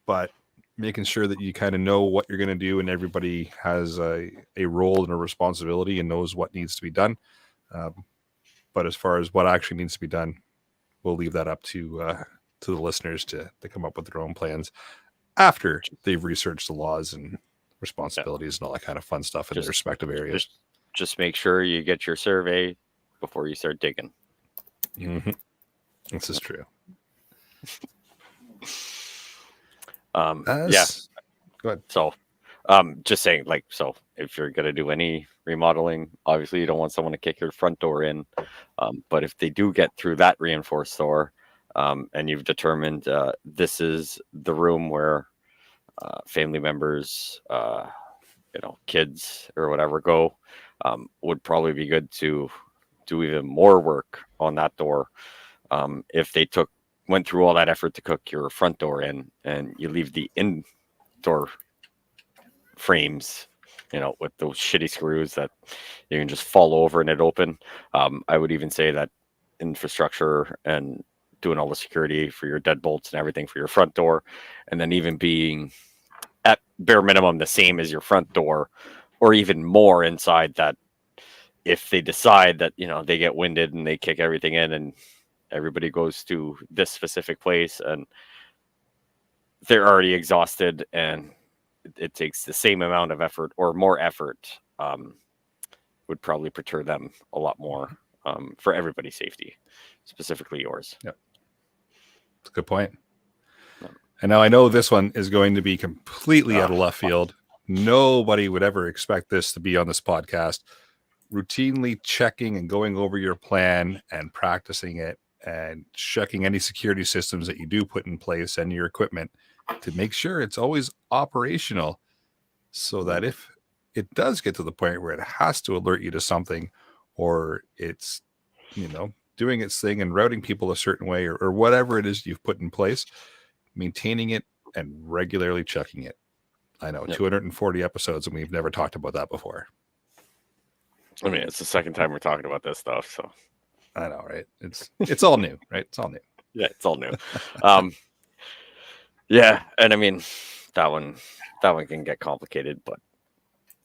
But making sure that you kind of know what you're going to do and everybody has a role and a responsibility and knows what needs to be done. But as far as what actually needs to be done, we'll leave that up to the listeners to come up with their own plans after they've researched the laws and responsibilities and all that kind of fun stuff in their respective areas. Just make sure you get your survey before you start digging. Mm-hmm. This is true. Yeah. Go ahead. So, just saying, like, so if you're gonna do any remodeling, obviously you don't want someone to kick your front door in. But if they do get through that reinforced door, and you've determined this is the room where family members, kids or whatever go, would probably be good to do even more work on that door. If they went through all that effort to cook your front door in, and you leave the indoor frames, with those shitty screws that you can just fall over and it open. I would even say that infrastructure and doing all the security for your deadbolts and everything for your front door, and then even being at bare minimum the same as your front door, or even more inside that, if they decide that, they get winded and they kick everything in and everybody goes to this specific place and they're already exhausted and it takes the same amount of effort or more effort, would probably perturb them a lot more, for everybody's safety, specifically yours. Yep. That's a good point. And now I know this one is going to be completely out of left field. Nobody would ever expect this to be on this podcast. Routinely checking and going over your plan and practicing it and checking any security systems that you do put in place and your equipment to make sure it's always operational, so that if it does get to the point where it has to alert you to something, or it's, doing its thing and routing people a certain way, or whatever it is you've put in place, maintaining it and regularly checking it. I know, 240 episodes and we've never talked about that before. I mean, it's the second time we're talking about this stuff, so I know, right? It's all new, right? It's all new. Yeah, it's all new. Yeah, and I mean that one can get complicated, but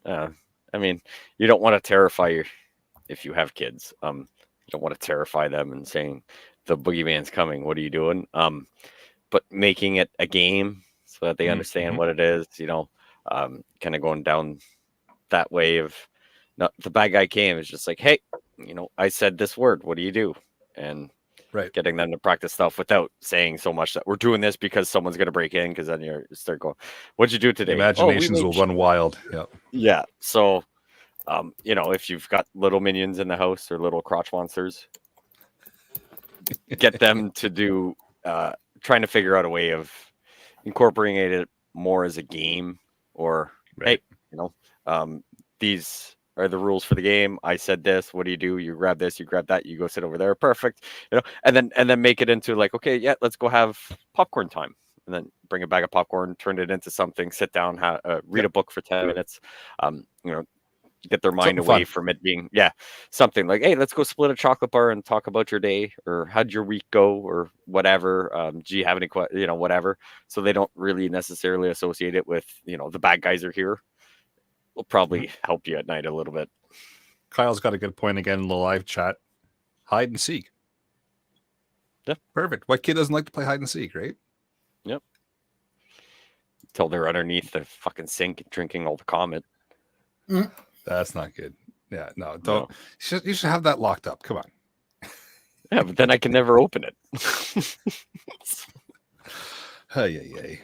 I mean, you don't want to terrify if you have kids. You don't want to terrify them and saying the boogeyman's coming. What are you doing? But making it a game so that they understand what it is. Kind of going down that way of, not the bad guy came. It's just like, hey, I said this word. What do you do? And getting them to practice stuff without saying so much that we're doing this because someone's going to break in. Because then you start going, "What'd you do today?" Imaginations will run wild. Yeah. So, if you've got little minions in the house or little crotch monsters, get them to do, trying to figure out a way of incorporating it more as a game, or hey, these are the rules for the game. I said this. What do? You grab this, you grab that, you go sit over there. Perfect. And then make it into like, okay, yeah, let's go have popcorn time. And then bring a bag of popcorn, turn it into something, sit down, read a book for 10 minutes, get their mind away from it being, something like, hey, let's go split a chocolate bar and talk about your day, or how'd your week go, or whatever. Do you have any, whatever. So they don't really necessarily associate it with, the bad guys are here. Will probably help you at night a little bit. Kyle's got a good point again in the live chat. Hide and seek. Yeah. Perfect. What kid doesn't like to play hide and seek, right? Yep. Until they're underneath the fucking sink drinking all the Comet. That's not good. Yeah, no, don't. No. You should have that locked up. Come on. Yeah, but then I can never open it. Hey.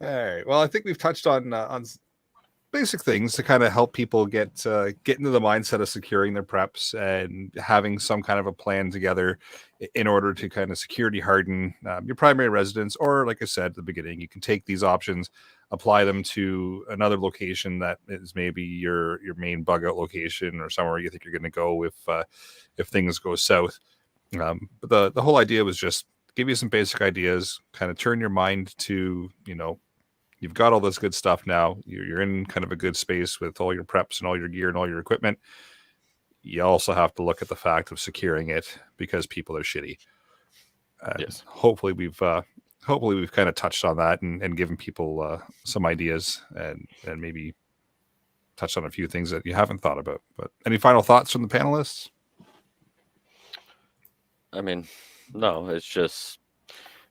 All right. Well, I think we've touched on basic things to kind of help people get into the mindset of securing their preps and having some kind of a plan together in order to kind of security harden your primary residence. Or, like I said at the beginning, you can take these options, apply them to another location that is maybe your main bug out location, or somewhere you think you're going to go if things go south. But the whole idea was just give you some basic ideas, kind of turn your mind to, you've got all this good stuff now. You're in kind of a good space with all your preps and all your gear and all your equipment. You also have to look at the fact of securing it because people are shitty. Yes. Hopefully we've kind of touched on that and given people some ideas and maybe touched on a few things that you haven't thought about. But any final thoughts from the panelists? I mean, no, it's just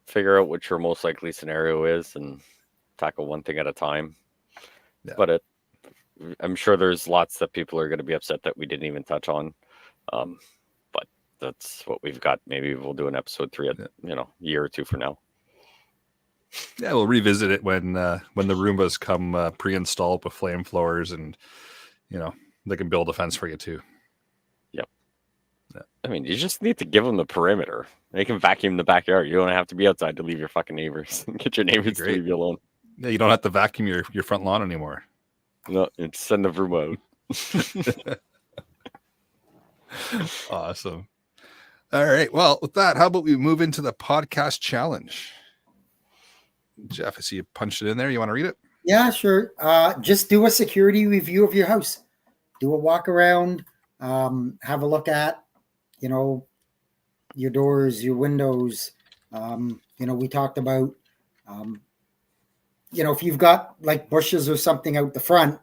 figure out what your most likely scenario is and tackle one thing at a time. Yeah. But I'm sure there's lots that people are going to be upset that we didn't even touch on. But that's what we've got. Maybe we'll do an episode 3 at year or two from now. Yeah, we'll revisit it when the Roombas come pre-installed with flame floors, and they can build a fence for you too. Yep. Yeah. I mean, you just need to give them the perimeter. They can vacuum the backyard. You don't have to be outside to leave your fucking neighbors. Get your neighbors to leave you alone. Yeah, you don't have to vacuum your front lawn anymore. No, it's send the room out. Awesome. All right. Well, with that, how about we move into the podcast challenge? Jeff, I see you punched it in there. You want to read it? Yeah, sure. Just do a security review of your house. Do a walk around. Have a look at, your doors, your windows. We talked about, if you've got like bushes or something out the front,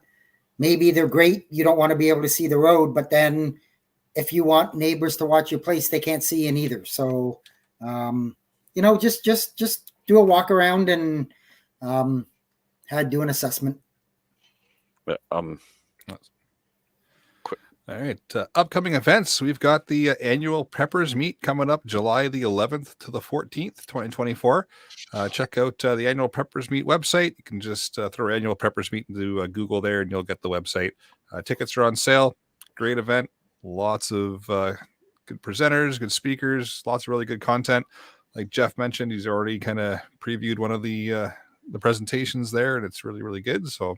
maybe they're great. You don't want to be able to see the road, but then if you want neighbors to watch your place, they can't see in either. So, just do a walk around and do an assessment. All right. Upcoming events. We've got the annual Preppers Meet coming up July the 11th to the 14th, 2024. Check out the annual Preppers Meet website. You can just throw annual Preppers Meet into Google there and you'll get the website. Tickets are on sale. Great event. Lots of good presenters, good speakers, lots of really good content. Like Jeff mentioned, he's already kind of previewed one of the presentations there, and it's really, really good. So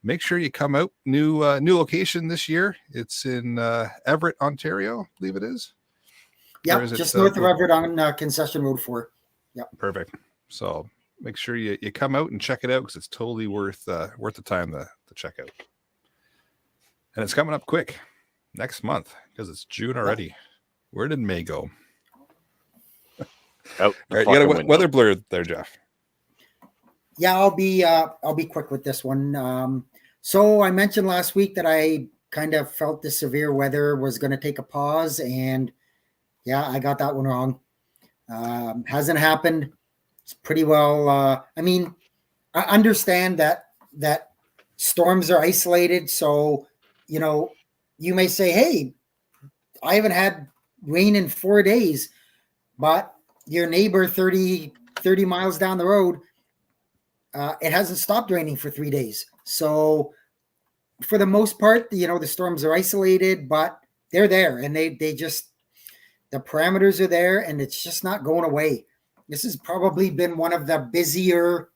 make sure you come out. New location this year. It's in Everett, Ontario, I believe it is. Yeah, just north of Everett on Concession Road 4. Yeah, perfect. So make sure you come out and check it out because it's totally worth the time to check out. And it's coming up quick next month because it's June already. Yeah. Where did May go? Oh, all right, you got a weather blur there, Jeff. Yeah, I'll be quick with this one. So I mentioned last week that I kind of felt the severe weather was going to take a pause, and yeah, I got that one wrong. Hasn't happened. It's pretty well. I understand that storms are isolated, so you may say, "Hey, I haven't had rain in 4 days," but your neighbor 30 miles down the road, it hasn't stopped raining for 3 days. So for the most part, the storms are isolated, but they're there, and they just, the parameters are there, and it's just not going away. This has probably been one of the busier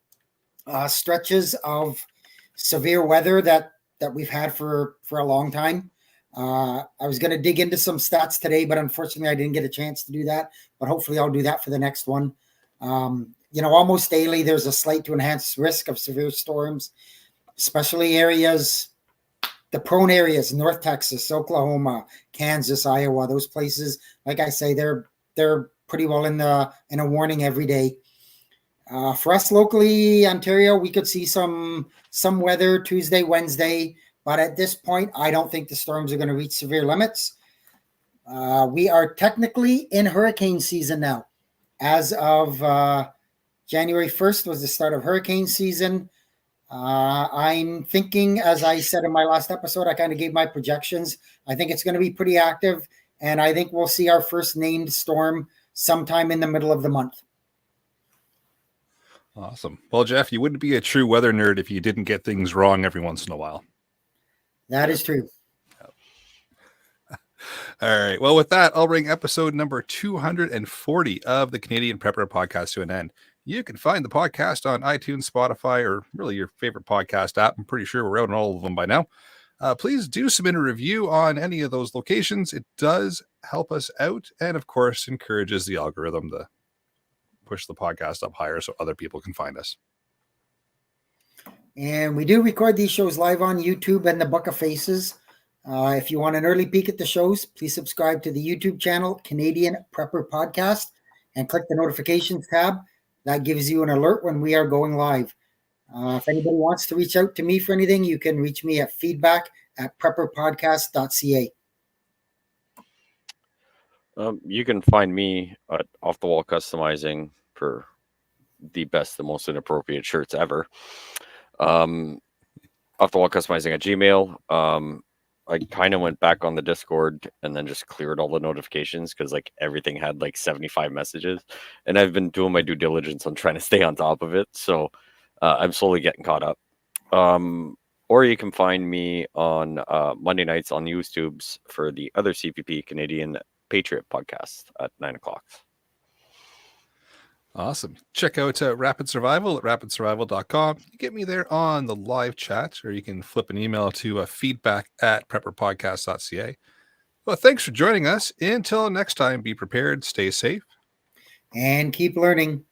stretches of severe weather that we've had for a long time. I was going to dig into some stats today, but unfortunately I didn't get a chance to do that, but hopefully I'll do that for the next one. Almost daily, there's a slight to enhanced risk of severe storms, especially areas, the prone areas, North Texas, Oklahoma, Kansas, Iowa, those places. Like I say, they're pretty well in a warning every day. For us locally, Ontario, we could see some weather Tuesday, Wednesday, but at this point, I don't think the storms are going to reach severe limits. We are technically in hurricane season now. As of January 1st was the start of hurricane season. I'm thinking, as I said in my last episode, I kind of gave my projections. I think it's going to be pretty active, and I think we'll see our first named storm sometime in the middle of the month. Awesome. Well, Jeff, you wouldn't be a true weather nerd if you didn't get things wrong every once in a while. That is true. All right. Well, with that, I'll bring episode number 240 of the Canadian Prepper Podcast to an end. You can find the podcast on iTunes, Spotify, or really your favorite podcast app. I'm pretty sure we're out on all of them by now. Please do submit a review on any of those locations. It does help us out and, of course, encourages the algorithm to push the podcast up higher so other people can find us. And we do record these shows live on YouTube and the Book of Faces. If you want an early peek at the shows, please subscribe to the YouTube channel, Canadian Prepper Podcast, and click the notifications tab. That gives you an alert when we are going live. If anybody wants to reach out to me for anything, you can reach me at feedback@prepperpodcast.ca. You can find me at Off the Wall Customizing for the best, the most inappropriate shirts ever. Off the wall customizing at Gmail. I kind of went back on the Discord and then just cleared all the notifications because like everything had like 75 messages, and I've been doing my due diligence on trying to stay on top of it. So I'm slowly getting caught up. Or you can find me on Monday nights on YouTube's for the other CPP Canadian Patriot podcast at 9:00. Awesome. Check out Rapid Survival at rapidsurvival.com. You get me there on the live chat, or you can flip an email to feedback@prepperpodcast.ca. Well, thanks for joining us. Until next time, be prepared, stay safe, and keep learning.